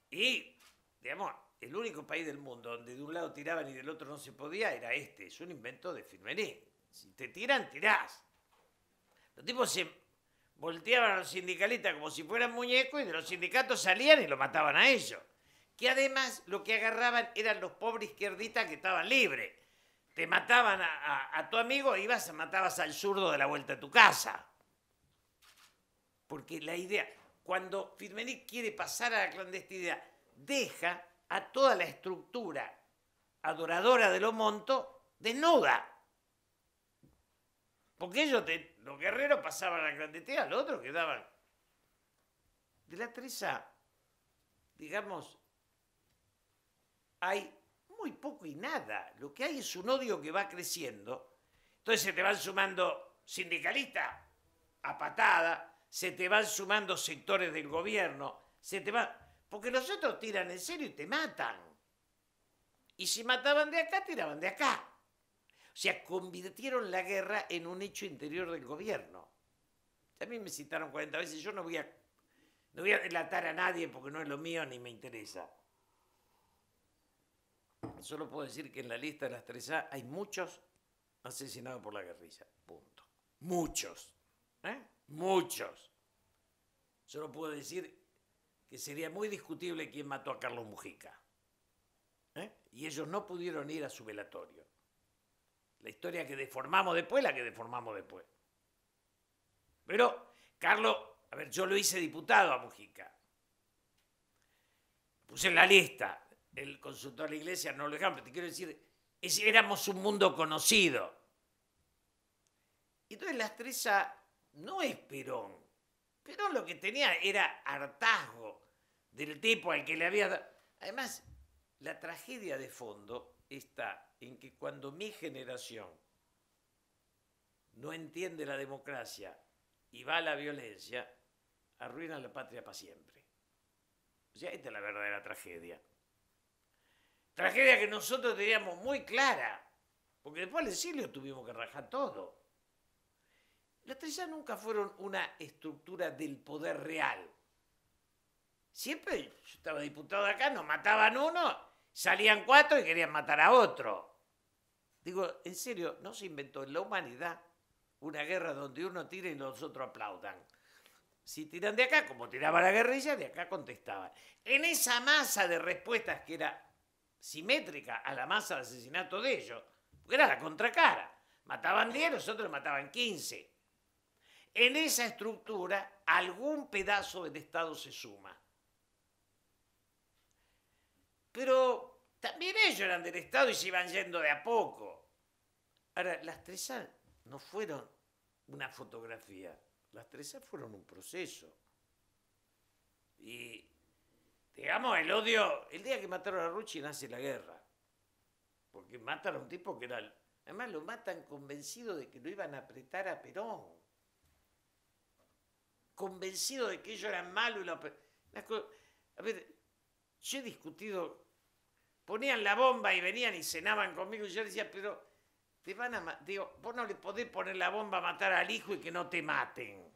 y, digamos, el único país del mundo donde de un lado tiraban y del otro no se podía era este. Es un invento de Firmení. Si te tiran, tirás. Los tipos se volteaban a los sindicalistas como si fueran muñecos y de los sindicatos salían y lo mataban a ellos. Que además lo que agarraban eran los pobres izquierdistas que estaban libres. Te mataban a tu amigo y matabas al zurdo de la vuelta a tu casa. Porque la idea, cuando Firmení quiere pasar a la clandestinidad, deja a toda la estructura adoradora de los Montos desnuda. Porque ellos, los guerreros pasaban a la clandestinidad, los otros quedaban. De la Teresa, digamos, hay muy poco y nada. Lo que hay es un odio que va creciendo. Entonces se te van sumando sindicalistas a patada, se te van sumando sectores del gobierno, porque los otros tiran en serio y te matan. Y si mataban de acá, tiraban de acá. O sea, convirtieron la guerra en un hecho interior del gobierno. A mí me citaron 40 veces, yo no voy a delatar a nadie porque no es lo mío ni me interesa. Solo puedo decir que en la lista de las 3A hay muchos asesinados por la guerrilla. Punto. Muchos. Muchos. Solo puedo decir que sería muy discutible quién mató a Carlos Mujica. Y ellos no pudieron ir a su velatorio. La historia que deformamos después, la que deformamos después. Pero, Carlos, a ver, yo lo hice diputado a Mujica. Puse en la lista. El consultor de la iglesia no lo dejaron, pero te quiero decir, éramos un mundo conocido. Entonces las 3A no es Perón. Perón lo que tenía era hartazgo del tipo al que le había dado. Además, la tragedia de fondo está en que cuando mi generación no entiende la democracia y va a la violencia, arruina la patria para siempre. O sea, esta es la verdadera tragedia. Tragedia que nosotros teníamos muy clara, porque después del exilio tuvimos que rajar todo. Las 3A nunca fueron una estructura del poder real. Siempre, yo estaba diputado acá, nos mataban uno, salían 4 y querían matar a otro. Digo, en serio, no se inventó en la humanidad una guerra donde uno tira y los otros aplaudan. Si tiran de acá, como tiraba la guerrilla, de acá contestaban. En esa masa de respuestas que era simétrica a la masa de asesinato de ellos, porque era la contracara. Mataban 10, los otros mataban 15. En esa estructura, algún pedazo del Estado se suma. Pero también ellos eran del Estado y se iban yendo de a poco. Ahora, las 3A no fueron una fotografía. Las 3A fueron un proceso. Y, digamos, el odio, el día que mataron a Rucci nace la guerra. Porque matan a un tipo que era... Además lo matan convencido de que lo iban a apretar a Perón. Convencido de que ellos eran malos. Y a ver, yo he discutido, ponían la bomba y venían y cenaban conmigo y yo decía, pero te van a digo, vos no le podés poner la bomba a matar al hijo y que no te maten.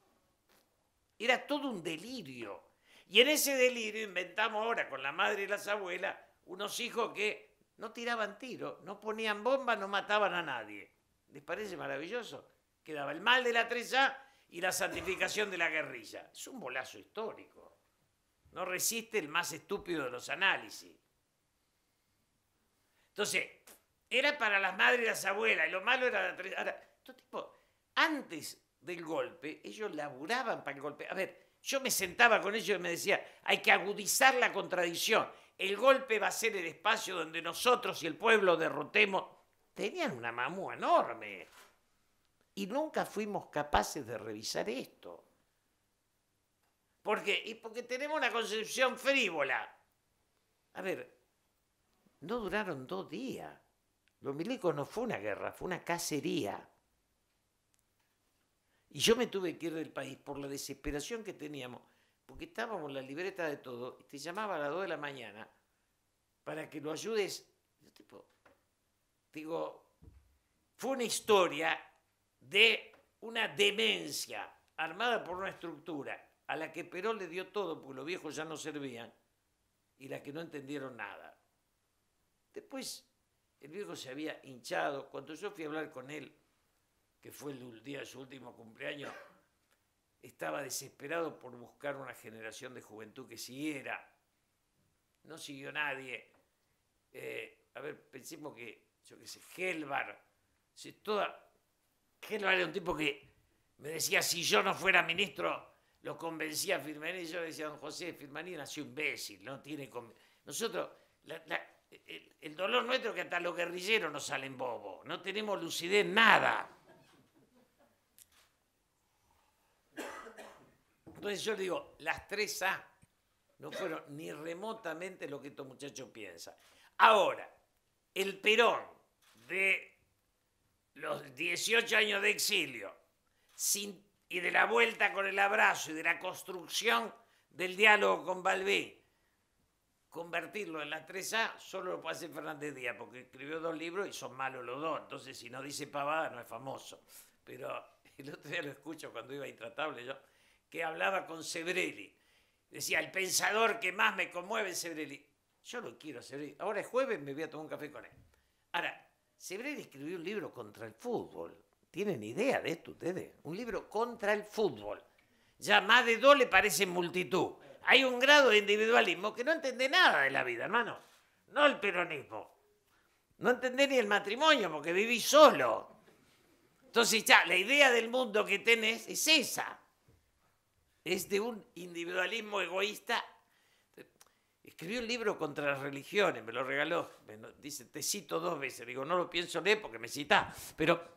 Era todo un delirio. Y en ese delirio inventamos ahora con la madre y las abuelas unos hijos que no tiraban tiros, no ponían bombas, no mataban a nadie. ¿Les parece maravilloso? Quedaba el mal de la 3A y la santificación de la guerrilla. Es un bolazo histórico. No resiste el más estúpido de los análisis. Entonces, era para las madres y las abuelas, y lo malo era la 3A. Ahora, estos tipos, antes del golpe, ellos laburaban para el golpe. A ver, yo me sentaba con ellos y me decía, hay que agudizar la contradicción. El golpe va a ser el espacio donde nosotros y el pueblo derrotemos. Tenían una mamúa enorme. Y nunca fuimos capaces de revisar esto. ¿Por qué? Y porque tenemos una concepción frívola. A ver, no duraron 2 días. Los milicos no fue una guerra, fue una cacería. Y yo me tuve que ir del país por la desesperación que teníamos, porque estábamos en la libreta de todo, y te llamaba a las 2 de la mañana para que lo ayudes. Yo digo, fue una historia de una demencia armada por una estructura a la que Perón le dio todo, porque los viejos ya no servían, y la que no entendieron nada. Después, el viejo se había hinchado. Cuando yo fui a hablar con él, que fue el día de su último cumpleaños, estaba desesperado por buscar una generación de juventud que siguiera. No siguió nadie. A ver, pensemos que, yo qué sé, Gelbar, Gelbar era un tipo que me decía, si yo no fuera ministro, lo convencía a Firmaní. Y yo decía, don José, Firmaní nació imbécil, no tiene... Nosotros, el dolor nuestro es que hasta los guerrilleros nos salen bobos, no tenemos lucidez, nada. Entonces yo le digo, las 3A no fueron ni remotamente lo que estos muchachos piensan. Ahora, el Perón de los 18 años de exilio y de la vuelta con el abrazo y de la construcción del diálogo con Balbín, convertirlo en la 3A solo lo puede hacer Fernández Díaz, porque escribió 2 libros y son malos los 2. Entonces, si no dice pavada, no es famoso. Pero el otro día lo escucho cuando iba a Intratable yo, que hablaba con Sebrelli. Decía, el pensador que más me conmueve es Sebrelli. Yo lo quiero a Sebrelli. Ahora es jueves, me voy a tomar un café con él. Ahora, Sebrelli escribió un libro contra el fútbol. ¿Tienen idea de esto ustedes? Un libro contra el fútbol. Ya más de 2 le parecen multitud. Hay un grado de individualismo que no entiende nada de la vida, hermano. No el peronismo. No entendés ni el matrimonio porque vivís solo. Entonces ya, la idea del mundo que tenés es esa. Es de un individualismo egoísta. Escribió un libro contra las religiones, me lo regaló. Dice, te cito 2 veces. Digo, no lo pienso leer porque me citás. Pero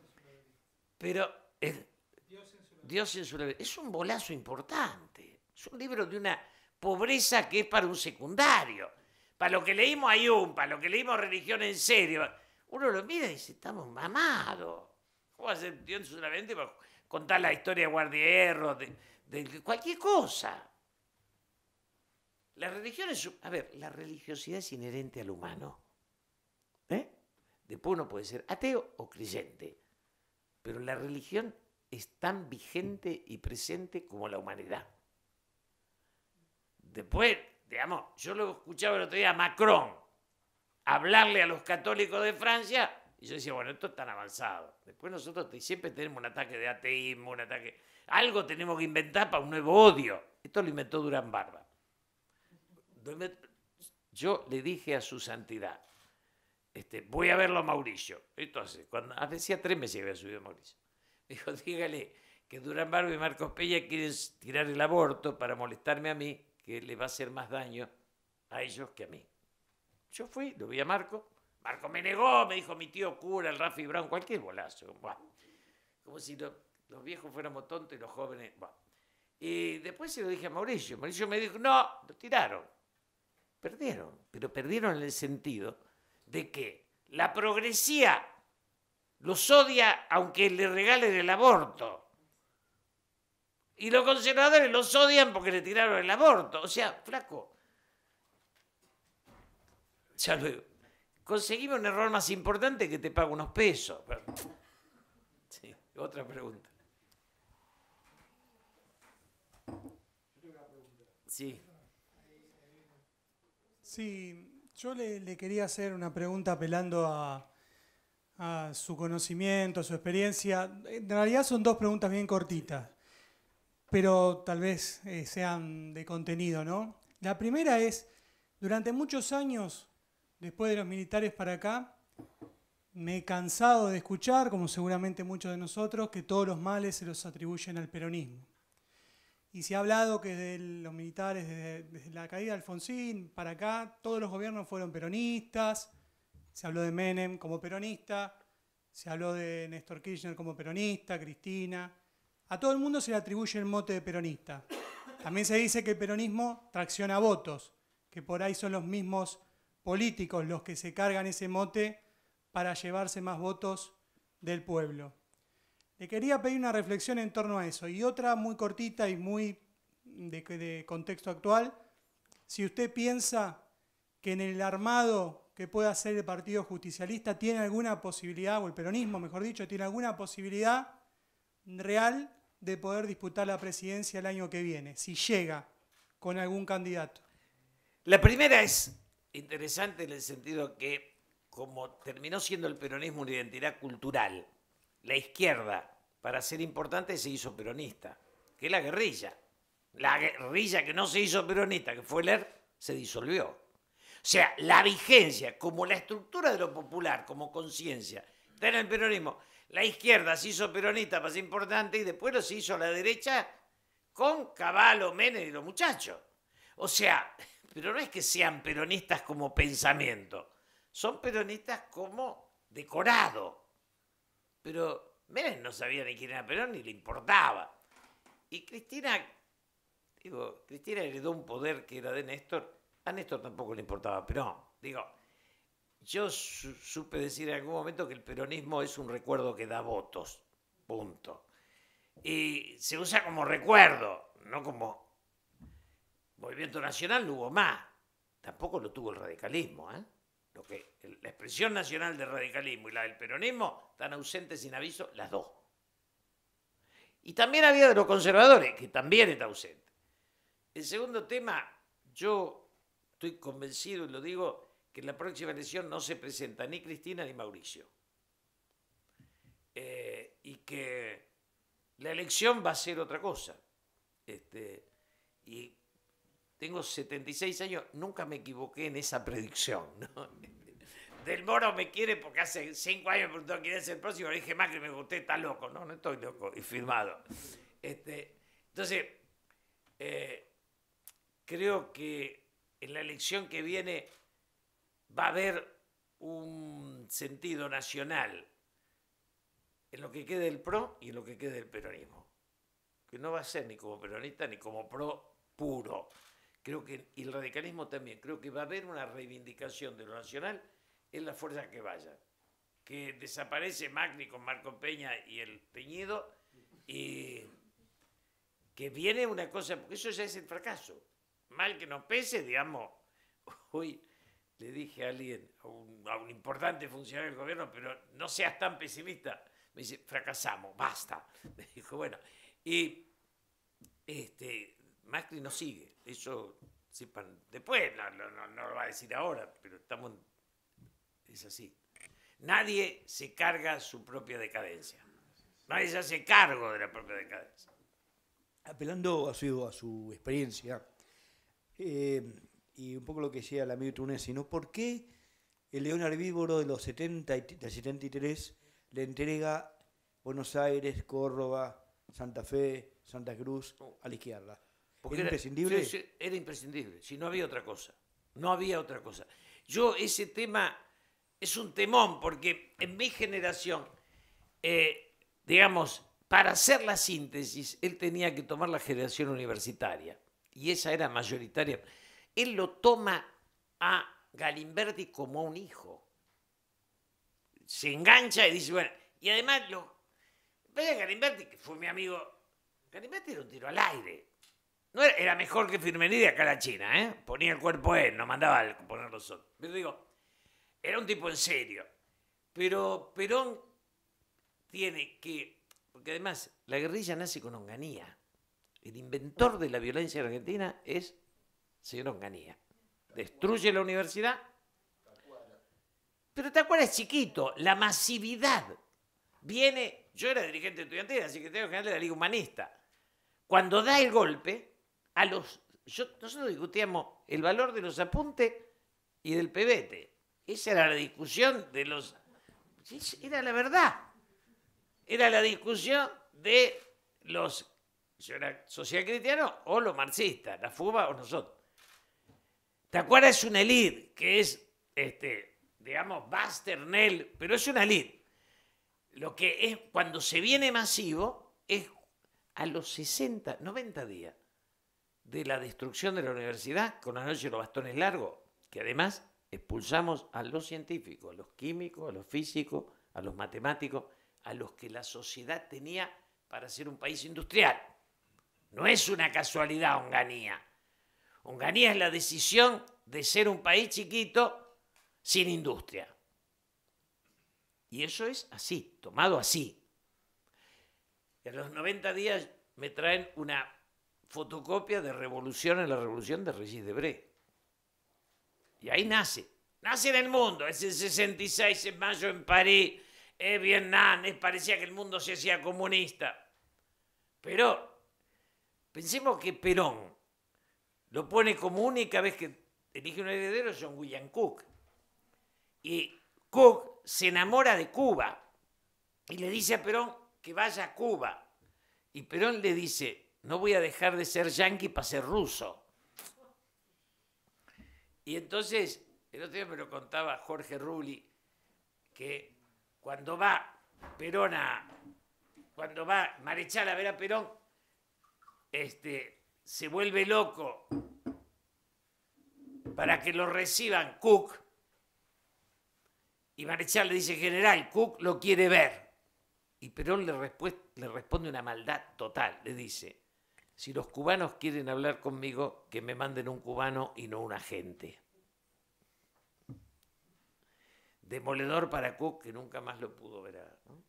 Dios en su es un bolazo importante. Es un libro de una pobreza que es para un secundario. Para lo que leímos Ayun, para lo que leímos Religión en Serio. Uno lo mira y dice, estamos mamados. ¿Cómo va a ser Dios en su mente para contar la historia de Guardierro, de cualquier cosa? La religión es... A ver, la religiosidad es inherente al humano. Después uno puede ser ateo o creyente. Pero la religión es tan vigente y presente como la humanidad. Después, digamos, yo lo escuchaba el otro día a Macron hablarle a los católicos de Francia y yo decía, bueno, esto es tan avanzado. Después nosotros siempre tenemos un ataque de ateísmo, un ataque... Algo tenemos que inventar para un nuevo odio. Esto lo inventó Durán Barba. Yo le dije a su santidad, voy a verlo a Mauricio. Entonces, cuando hacía 3 meses que había subido a Mauricio. Me dijo, dígale que Durán Barba y Marcos Peña quieren tirar el aborto para molestarme a mí, que le va a hacer más daño a ellos que a mí. Yo fui, lo vi a Marco. Marco me negó, me dijo mi tío cura, el Rafi Brown, cualquier bolazo. Buah. Como si los viejos fuéramos tontos y los jóvenes... Buah. Y después se lo dije a Mauricio. Mauricio me dijo, no, lo tiraron. Perdieron, pero perdieron en el sentido de que la progresía los odia aunque le regalen el aborto. Y los conservadores los odian porque le tiraron el aborto. O sea, flaco, ya luego, conseguimos un error más importante que te paga unos pesos. Sí, otra pregunta. Sí. Sí, yo le quería hacer una pregunta apelando a su conocimiento, a su experiencia. En realidad son 2 preguntas bien cortitas, pero tal vez sean de contenido, ¿no? La primera es, durante muchos años, después de los militares para acá, me he cansado de escuchar, como seguramente muchos de nosotros, que todos los males se los atribuyen al peronismo. Y se ha hablado que desde los militares, desde la caída de Alfonsín para acá, todos los gobiernos fueron peronistas. Se habló de Menem como peronista, se habló de Néstor Kirchner como peronista, Cristina. A todo el mundo se le atribuye el mote de peronista. También se dice que el peronismo tracciona votos, que por ahí son los mismos políticos los que se cargan ese mote para llevarse más votos del pueblo. Le quería pedir una reflexión en torno a eso. Y otra muy cortita y muy de contexto actual. Si usted piensa que en el armado que pueda hacer el Partido Justicialista tiene alguna posibilidad, o el peronismo, mejor dicho, tiene alguna posibilidad real de poder disputar la presidencia el año que viene, si llega con algún candidato. La primera es interesante en el sentido que, como terminó siendo el peronismo una identidad cultural, la izquierda, para ser importante, se hizo peronista, que es la guerrilla. La guerrilla que no se hizo peronista, que fue el ERP, se disolvió. O sea, la vigencia, como la estructura de lo popular, como conciencia, está en el peronismo. La izquierda se hizo peronista para ser importante y después lo se hizo la derecha con Cavallo, Menem y los muchachos. O sea, pero no es que sean peronistas como pensamiento, son peronistas como decorado. Pero Menem no sabía ni quién era Perón ni le importaba. Y Cristina heredó un poder que era de Néstor. A Néstor tampoco le importaba Perón. Yo supe decir en algún momento que el peronismo es un recuerdo que da votos. Punto. Y se usa como recuerdo, no como movimiento nacional, no hubo más. tampoco lo tuvo el radicalismo, ¿eh? La expresión nacional del radicalismo y la del peronismo están ausentes sin aviso las dos. Y también había de los conservadores, que también está ausente. El segundo tema, yo estoy convencido, y lo digo, que en la próxima elección no se presenta ni Cristina ni Mauricio. Y que la elección va a ser otra cosa. Y tengo 76 años, nunca me equivoqué en esa predicción, ¿no? Del Moro me quiere porque hace 5 años me preguntó quién es el próximo, le dije Macri, me gusté, está loco. No, no estoy loco, y firmado. Entonces, creo que en la elección que viene va a haber un sentido nacional en lo que quede del PRO y en lo que quede del peronismo. Que no va a ser ni como peronista ni como PRO puro. Creo que, y el radicalismo también, creo que va a haber una reivindicación de lo nacional en la fuerza que vaya. Que desaparece Macri con Marco Peña y el Teñido y que viene una cosa, porque eso ya es el fracaso. Mal que nos pese, digamos, hoy le dije a alguien, a un importante funcionario del gobierno, pero no seas tan pesimista. Me dice, fracasamos, basta. Me dijo, bueno, y Macri no sigue, eso sepan después, no lo va a decir ahora, pero es así. Nadie se carga su propia decadencia. Nadie se hace cargo de la propia decadencia. Apelando a su experiencia, y un poco lo que decía el amigo Tunesi, ¿no? ¿Por qué el león herbívoro de los 70 del 73 le entrega Buenos Aires, Córdoba, Santa Fe, Santa Cruz a la izquierda? Porque ¿Era imprescindible? Sí, era imprescindible, si no había otra cosa. No había otra cosa. Yo ese tema es un temón, porque en mi generación, digamos, para hacer la síntesis, él tenía que tomar la generación universitaria, y esa era mayoritaria. Él lo toma a Galimberti como a un hijo. Se engancha y dice, bueno, y además Galimberti, que fue mi amigo, Galimberti era un tiro al aire. No era mejor que Firmenidi acá en la China, ¿eh? Ponía el cuerpo él, no mandaba a poner los otros. Pero digo, era un tipo en serio. Pero Perón tiene que, porque además la guerrilla nace con Onganía. El inventor de la violencia en Argentina es señor Onganía. Destruye la universidad. Pero Tacuara es chiquito, la masividad viene. Yo era dirigente estudiantil, así que tengo que de la Liga Humanista. Cuando da el golpe, nosotros discutíamos el valor de los apuntes y del pebete. Esa era la discusión de los. Era la verdad. Era la discusión de los. Yo era social cristiano o los marxistas, la FUBA o nosotros. Tacuara es una elite que es, digamos, Basternel, pero es una elite. Lo que es, cuando se viene masivo, es a los 60, 90 días de la destrucción de la universidad, con la noche de los bastones largos, que además expulsamos a los científicos, a los químicos, a los físicos, a los matemáticos, a los que la sociedad tenía para ser un país industrial. No es una casualidad Onganía. Onganía es la decisión de ser un país chiquito sin industria. Y eso es así, tomado así. Y a los 90 días me traen una fotocopia de Revolución en la Revolución de Regis Debray. Y ahí nace. Nace en el mundo. Es el 66, en mayo en París, es Vietnam, parecía que el mundo se hacía comunista. Pero pensemos que Perón lo pone como única vez que elige un heredero John William Cook. Y Cook se enamora de Cuba y le dice a Perón que vaya a Cuba. Y Perón le dice, no voy a dejar de ser yanqui para ser ruso. Y entonces, el otro día me lo contaba Jorge Rulli, que cuando va Marechal a ver a Perón, se vuelve loco para que lo reciban Cook. Y Marechal le dice, general, Cook lo quiere ver. Y Perón le responde una maldad total. Le dice, si los cubanos quieren hablar conmigo, que me manden un cubano y no un agente. demoledor para Cook, que nunca más lo pudo ver. ¿No?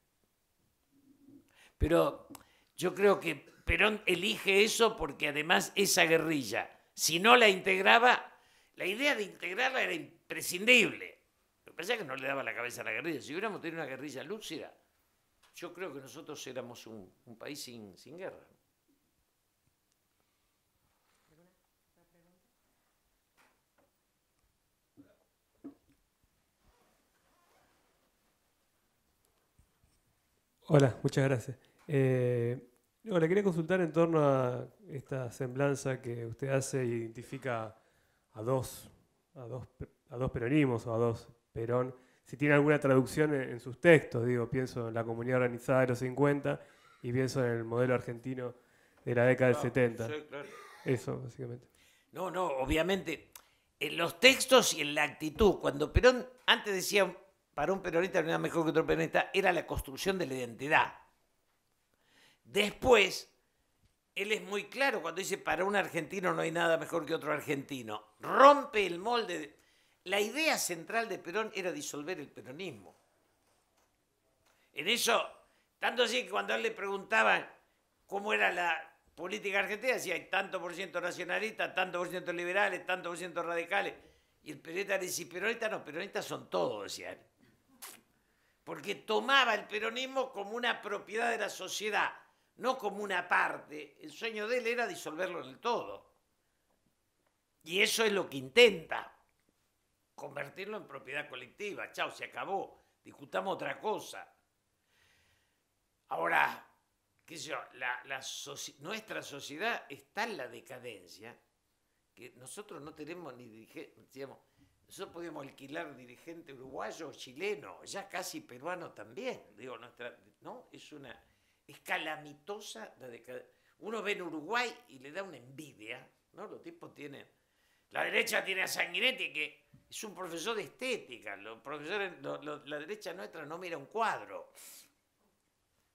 Pero yo creo que Perón elige eso porque además esa guerrilla, si no la integraba, la idea de integrarla era imprescindible. Lo que pasa es que no le daba la cabeza a la guerrilla. Si hubiéramos tenido una guerrilla lúcida, yo creo que nosotros éramos un país sin guerra. Hola, muchas gracias. Le quería consultar en torno a esta semblanza que usted hace e identifica a dos peronismos o a dos Perón. Si tiene alguna traducción en sus textos, digo, pienso en la comunidad organizada de los 50 y pienso en el modelo argentino de la década del 70. Sí, claro. Eso, básicamente. No, obviamente, en los textos y en la actitud, cuando Perón, antes decía, para un peronista no era mejor que otro peronista, era la construcción de la identidad. Después, él es muy claro cuando dice, para un argentino no hay nada mejor que otro argentino. Rompe el molde. La idea central de Perón era disolver el peronismo. En eso, tanto así que cuando a él le preguntaban cómo era la política argentina, decía, hay tanto por ciento nacionalistas, tanto por ciento liberales, tanto por ciento radicales. Y el peronista le decía, peronistas son todos, decía él. Porque tomaba el peronismo como una propiedad de la sociedad, no como una parte. El sueño de él era disolverlo del todo. Y eso es lo que intenta, convertirlo en propiedad colectiva. Chao, se acabó, discutamos otra cosa. Ahora, qué sé yo, nuestra sociedad está en la decadencia, que nosotros no tenemos ni digamos, nosotros podíamos alquilar dirigente uruguayo o chileno, ya casi peruano también. Digo, ¿no? Es calamitosa la decadencia. Uno ve en Uruguay y le da una envidia, ¿no? Los tipos tienen. La derecha tiene a Sanguinetti, que es un profesor de estética. Los profesores, la derecha nuestra no mira un cuadro,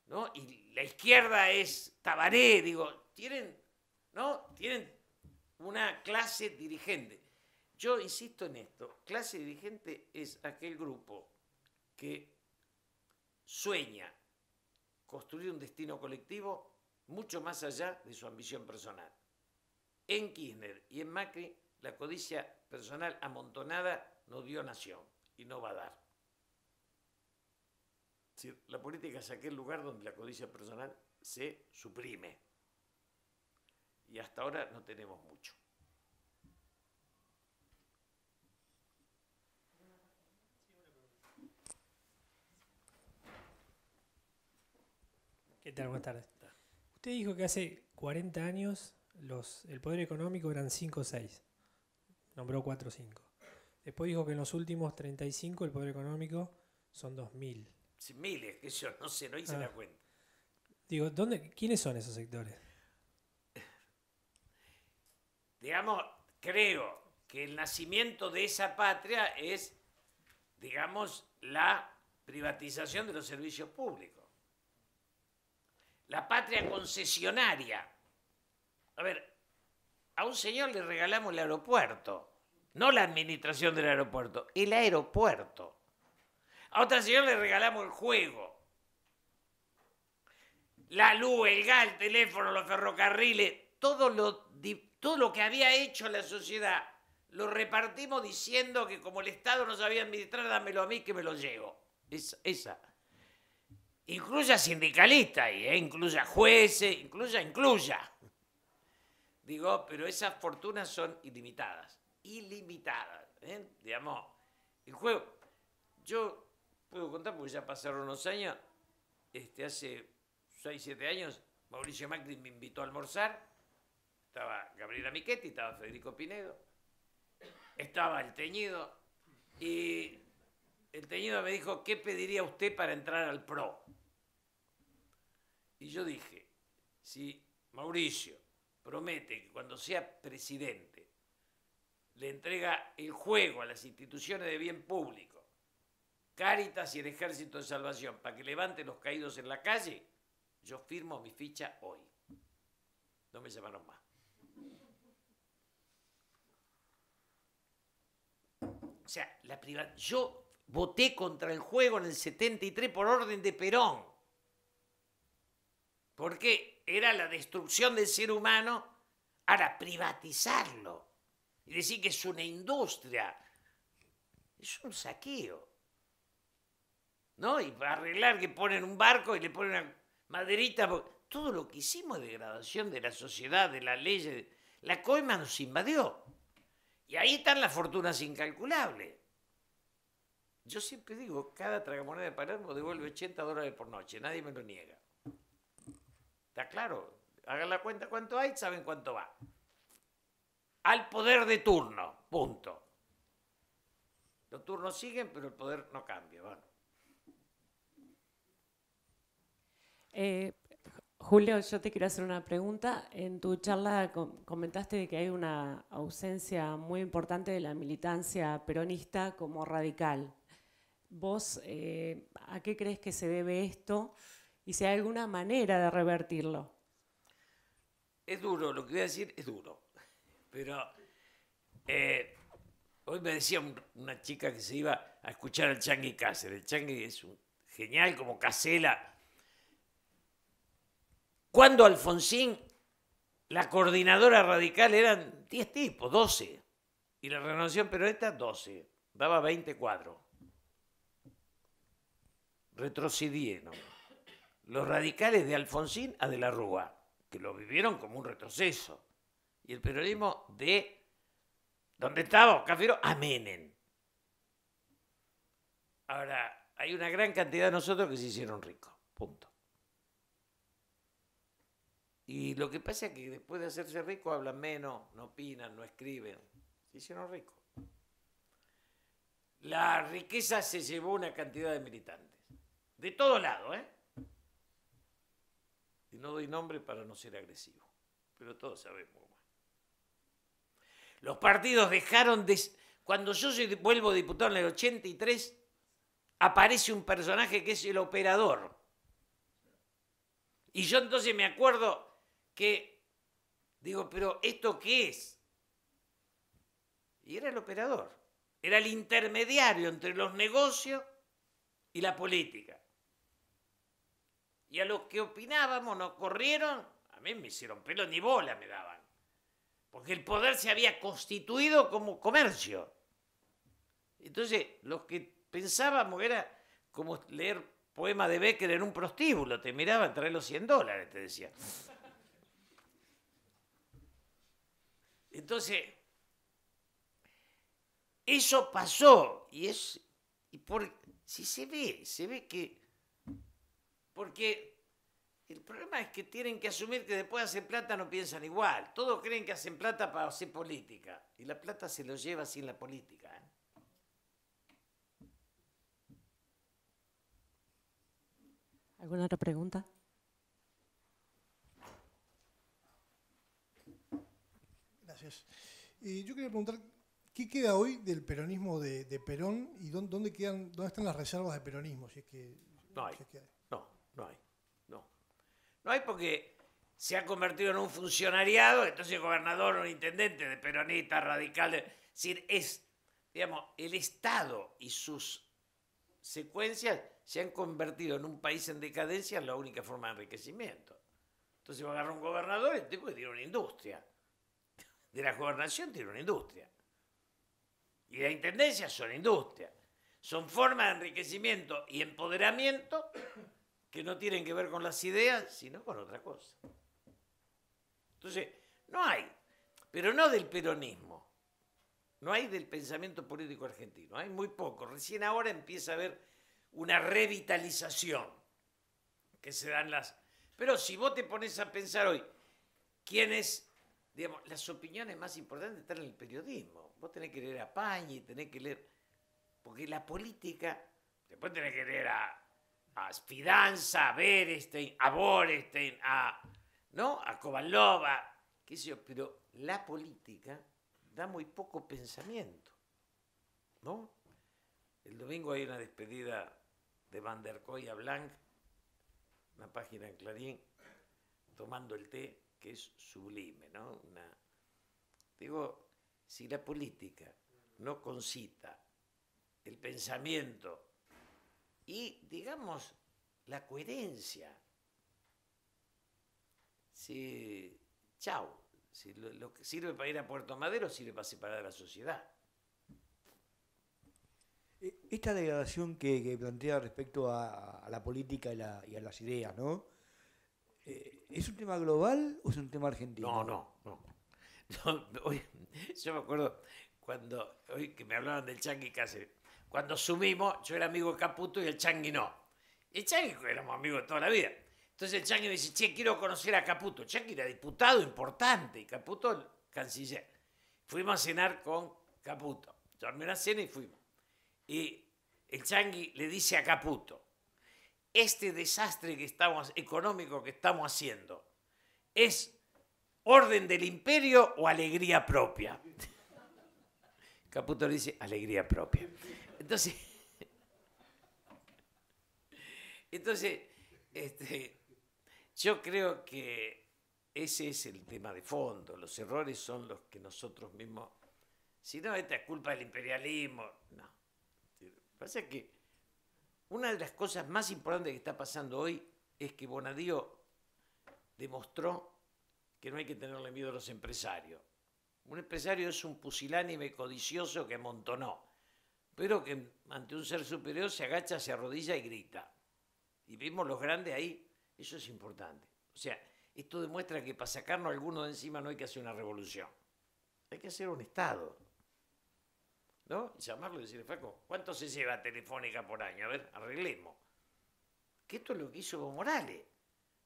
¿no? Y la izquierda es Tabaré, digo, tienen una clase dirigente. Yo insisto en esto, clase dirigente es aquel grupo que sueña construir un destino colectivo mucho más allá de su ambición personal. En Kirchner y en Macri, la codicia personal amontonada no dio nación y no va a dar. Es decir, la política es aquel lugar donde la codicia personal se suprime. Y hasta ahora no tenemos mucho. ¿Qué tal? Buenas tardes. Usted dijo que hace 40 años el poder económico eran 5 o 6. Nombró 4 o 5. Después dijo que en los últimos 35 el poder económico son 2.000. Sí, miles, que yo no sé, no hice la cuenta. Digo, ¿quiénes son esos sectores? Digamos, creo que el nacimiento de esa patria es, digamos, la privatización de los servicios públicos. La patria concesionaria. A ver, a un señor le regalamos el aeropuerto, no la administración del aeropuerto, el aeropuerto. A otro señor le regalamos el juego, la luz, el gas, el teléfono, los ferrocarriles, todo lo que había hecho la sociedad, lo repartimos diciendo que como el Estado no sabía administrar, dámelo a mí que me lo llevo. Esa. Incluya sindicalistas ahí, incluya jueces, incluya. Digo, pero esas fortunas son ilimitadas. Digamos, el juego. Yo puedo contar porque ya pasaron unos años. Hace 6, 7 años, Mauricio Macri me invitó a almorzar. Estaba Gabriela Michetti, estaba Federico Pinedo, estaba el Teñido. Y el Teñido me dijo, ¿qué pediría usted para entrar al PRO? Y yo dije, si Mauricio promete que cuando sea presidente le entrega el juego a las instituciones de bien público, Cáritas y el Ejército de Salvación, para que levante los caídos en la calle, yo firmo mi ficha hoy. No me llamaron más. O sea, yo voté contra el juego en el 73 por orden de Perón. Porque era la destrucción del ser humano. Ahora, privatizarlo y decir que es una industria, es un saqueo. ¿No? Y para arreglar que ponen un barco y le ponen una maderita. Todo lo que hicimos de degradación de la sociedad, de las leyes, la coima nos invadió. Y ahí están las fortunas incalculables. Yo siempre digo, cada tragamoneda de Palermo devuelve $80 por noche, nadie me lo niega. ¿Está claro? Hagan la cuenta cuánto hay, saben cuánto va. Al poder de turno, punto. Los turnos siguen, pero el poder no cambia. Bueno. Julio, yo te quiero hacer una pregunta. En tu charla comentaste de que hay una ausencia muy importante de la militancia peronista como radical. ¿Vos a qué crees que se debe esto y si hay alguna manera de revertirlo? Es duro, lo que voy a decir es duro. Pero hoy me decía una chica que se iba a escuchar al Changuí Cáceres. El Changuí es un genial como Casela. Cuando Alfonsín, la coordinadora radical eran 10 tipos, 12. Y la Renovación Peronista, 12. Daba 20 cuadros. Retrocedieron los radicales de Alfonsín a De la Rúa, que lo vivieron como un retroceso. Y el peronismo de donde estaba Cafiero a Menem. Ahora, hay una gran cantidad de nosotros que se hicieron ricos. Punto. Y lo que pasa es que después de hacerse ricos hablan menos, no opinan, no escriben. Se hicieron ricos. La riqueza se llevó una cantidad de militantes. De todo lado, ¿eh? Y no doy nombre para no ser agresivo. Pero todos sabemos. Los partidos dejaron de... Cuando yo vuelvo diputado en el 83, aparece un personaje que es el operador. Y yo entonces me acuerdo que, digo, pero ¿esto qué es? Y era el operador. Era el intermediario entre los negocios y la política. Y a los que opinábamos nos corrieron, a mí me hicieron pelo, ni bola me daban. Porque el poder se había constituido como comercio. Entonces, los que pensábamos era como leer poema de Becker en un prostíbulo. Te miraban, traer los $100, te decía. Entonces, eso pasó. Si se ve que... Porque el problema es que tienen que asumir que después de hacer plata no piensan igual. Todos creen que hacen plata para hacer política. Y la plata se lo lleva sin la política. ¿Alguna otra pregunta? Gracias. Yo quería preguntar, ¿qué queda hoy del peronismo de Perón y dónde están las reservas de peronismo? Si es que, No hay. si es que hay. No hay. No hay porque se ha convertido en un funcionariado, entonces gobernador o un intendente de peronistas, radicales. Es decir, digamos, el Estado y sus secuencias se han convertido en un país en decadencia en la única forma de enriquecimiento. Entonces va a agarrar un gobernador y el tipo tiene una industria. De la gobernación tiene una industria. Y de la intendencia son industrias. Son formas de enriquecimiento y empoderamiento que no tienen que ver con las ideas, sino con otra cosa. Entonces, no hay, pero no del peronismo, no hay del pensamiento político argentino, hay muy poco. Recién ahora empieza a haber una revitalización que se dan las... Pero si vos te pones a pensar hoy, ¿quiénes, digamos, las opiniones más importantes están en el periodismo? Vos tenés que leer a Pañi, tenés que leer... Porque la política, después tenés que leer a Fidanza, a Berestein, a Borestein, a Kovalova, qué sé yo, pero la política da muy poco pensamiento, ¿no? El domingo hay una despedida de Van der Kooi a Blanc, una página en Clarín, tomando el té, que es sublime, ¿no? Digo, si la política no concita el pensamiento y, digamos, la coherencia. Si, chau, si lo que sirve para ir a Puerto Madero sirve para separar a la sociedad. Esta degradación que plantea respecto a la política y a las ideas, ¿no? ¿Es un tema global o es un tema argentino? No. Hoy, yo me acuerdo cuando, hoy que me hablaban del Changi Cáceres, cuando asumimos, yo era amigo de Caputo y el Changi no. El Changi éramos amigos de toda la vida. Entonces el Changi me dice, che, quiero conocer a Caputo. El Changi era diputado importante y Caputo el canciller. Fuimos a cenar con Caputo. Yo armé una cena y fuimos. Y el Changi le dice a Caputo, este desastre económico que estamos haciendo, ¿es orden del imperio o alegría propia? Caputo le dice, alegría propia. Entonces, yo creo que ese es el tema de fondo. Los errores son los que nosotros mismos, si no, esta es culpa del imperialismo, no. Lo que pasa es que una de las cosas más importantes que está pasando hoy es que Bonadío demostró que no hay que tenerle miedo a los empresarios. Un empresario es un pusilánime codicioso que amontonó, pero que ante un ser superior se agacha, se arrodilla y grita. Y vimos los grandes ahí, eso es importante. O sea, esto demuestra que para sacarnos a alguno de encima no hay que hacer una revolución. Hay que hacer un Estado. ¿No? Llamarlo y decirle, Faco, ¿cuánto se lleva Telefónica por año? A ver, arreglemos. Que esto es lo que hizo Evo Morales.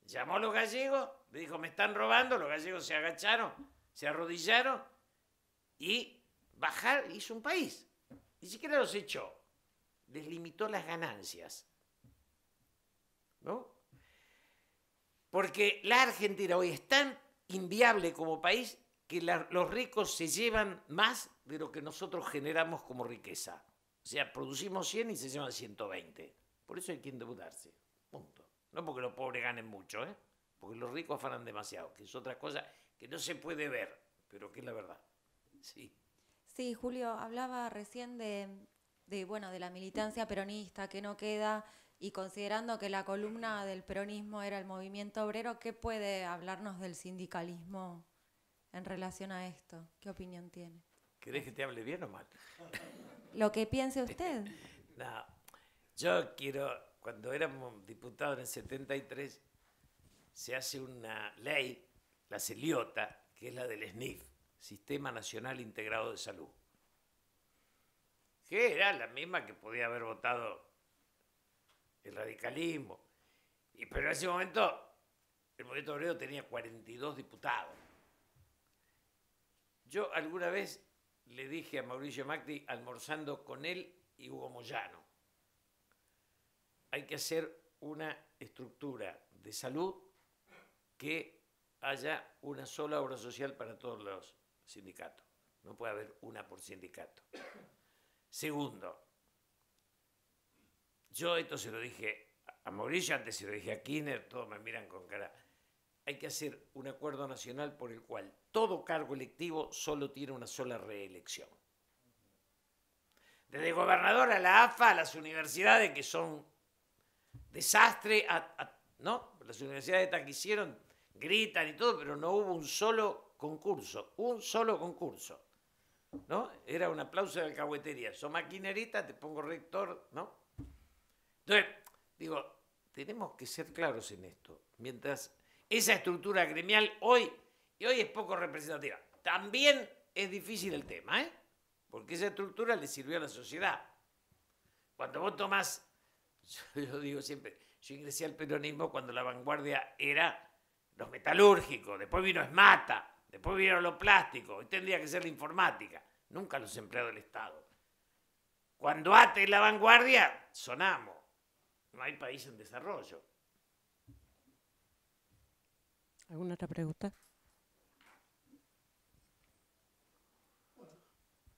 Llamó a los gallegos, le dijo, me están robando, los gallegos se agacharon, se arrodillaron y hizo un país. Ni siquiera los echó. Les limitó las ganancias. ¿No? Porque la Argentina hoy es tan inviable como país que los ricos se llevan más de lo que nosotros generamos como riqueza. O sea, producimos 100 y se llevan 120. Por eso hay que endeudarse. Punto. No porque los pobres ganen mucho, porque los ricos afanan demasiado, que es otra cosa que no se puede ver, pero que es la verdad. Sí. Sí, Julio, hablaba recién de la militancia peronista que no queda, y considerando que la columna del peronismo era el movimiento obrero, ¿qué puede hablarnos del sindicalismo en relación a esto? ¿Qué opinión tiene? ¿Querés que te hable bien o mal? Lo que piense usted. No, yo cuando éramos diputados en el 73, se hace una ley, la Celiota, que es la del SNIF, Sistema Nacional Integrado de Salud, que era la misma que podía haber votado el radicalismo. Pero en ese momento el movimiento obrero tenía 42 diputados. Yo alguna vez le dije a Mauricio Macri, almorzando con él y Hugo Moyano, hay que hacer una estructura de salud que haya una sola obra social para todos los sindicatos. No puede haber una por sindicato. Segundo, yo esto se lo dije a Mauricio, antes se lo dije a Kirchner, todos me miran con cara. Hay que hacer un acuerdo nacional por el cual todo cargo electivo solo tiene una sola reelección. Desde gobernador a la AFA, a las universidades que son desastre, ¿no? Las universidades estas que hicieron gritan y todo, pero no hubo un solo concurso, ¿no? Era un aplauso de alcahuetería. Sos maquinerista, te pongo rector, ¿no? Entonces, digo, tenemos que ser claros en esto. Mientras esa estructura gremial hoy es poco representativa. También es difícil el tema, porque esa estructura le sirvió a la sociedad. Cuando vos tomás, yo digo siempre, yo ingresé al peronismo cuando la vanguardia era los metalúrgicos, después vino Esmata, después vino lo plástico, hoy tendría que ser la informática, nunca los empleados del Estado. Cuando ATE es la vanguardia, sonamos. No hay país en desarrollo. ¿Alguna otra pregunta?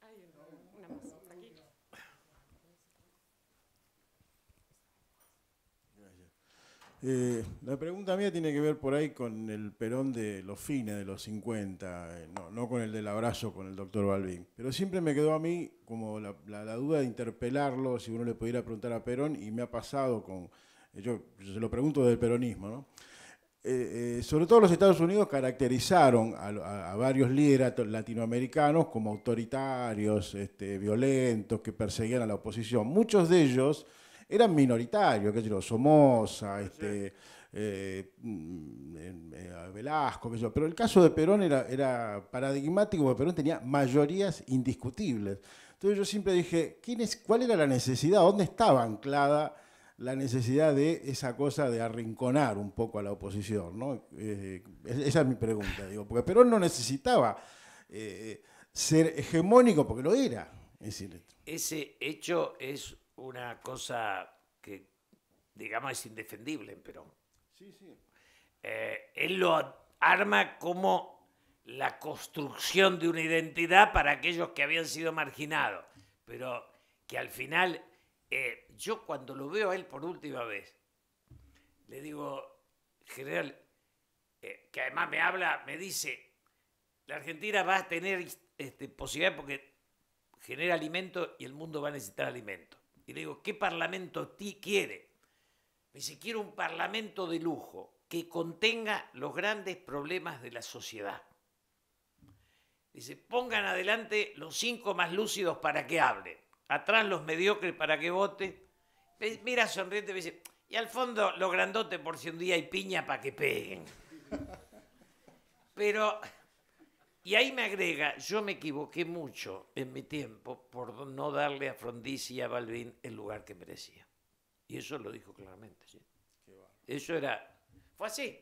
Hay una más. Aquí. La pregunta mía tiene que ver por ahí con el Perón de los fines de los 50, no con el del abrazo con el doctor Balbín. Pero siempre me quedó a mí como la duda de interpelarlo, si uno le pudiera preguntar a Perón, y me ha pasado con... Yo se lo pregunto del peronismo, ¿no? Sobre todo los Estados Unidos caracterizaron a varios líderes latinoamericanos como autoritarios, violentos, que perseguían a la oposición. Muchos de ellos eran minoritarios, qué sé yo, Somoza, Velasco, qué sé yo. Pero el caso de Perón era paradigmático, porque Perón tenía mayorías indiscutibles. Entonces yo siempre dije, ¿cuál era la necesidad? ¿Dónde estaba anclada la necesidad de esa cosa de arrinconar un poco a la oposición, ¿no? Esa es mi pregunta, digo, porque Perón no necesitaba ser hegemónico, porque lo era. Es decir, ese hecho es una cosa que, digamos, es indefendible en Perón. Sí, sí. Él lo arma como la construcción de una identidad para aquellos que habían sido marginados, pero que al final... yo cuando lo veo a él por última vez, le digo, general, que además me dice, la Argentina va a tener posibilidad porque genera alimento y el mundo va a necesitar alimento. Y le digo, ¿qué parlamento quiere? Me dice, quiero un parlamento de lujo que contenga los grandes problemas de la sociedad. Dice, pongan adelante los 5 más lúcidos para que hablen. Atrás los mediocres para que vote. Mira sonriente, me dice, y al fondo los grandotes por si un día hay piña para que peguen. Pero, y ahí me agrega, yo me equivoqué mucho en mi tiempo por no darle a Frondizi y a Balbín el lugar que merecía. Y eso lo dijo claramente. ¿Sí? Eso fue así.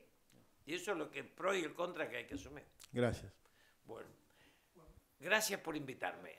Y eso es lo que el pro y el contra que hay que asumir. Gracias. Bueno, gracias por invitarme.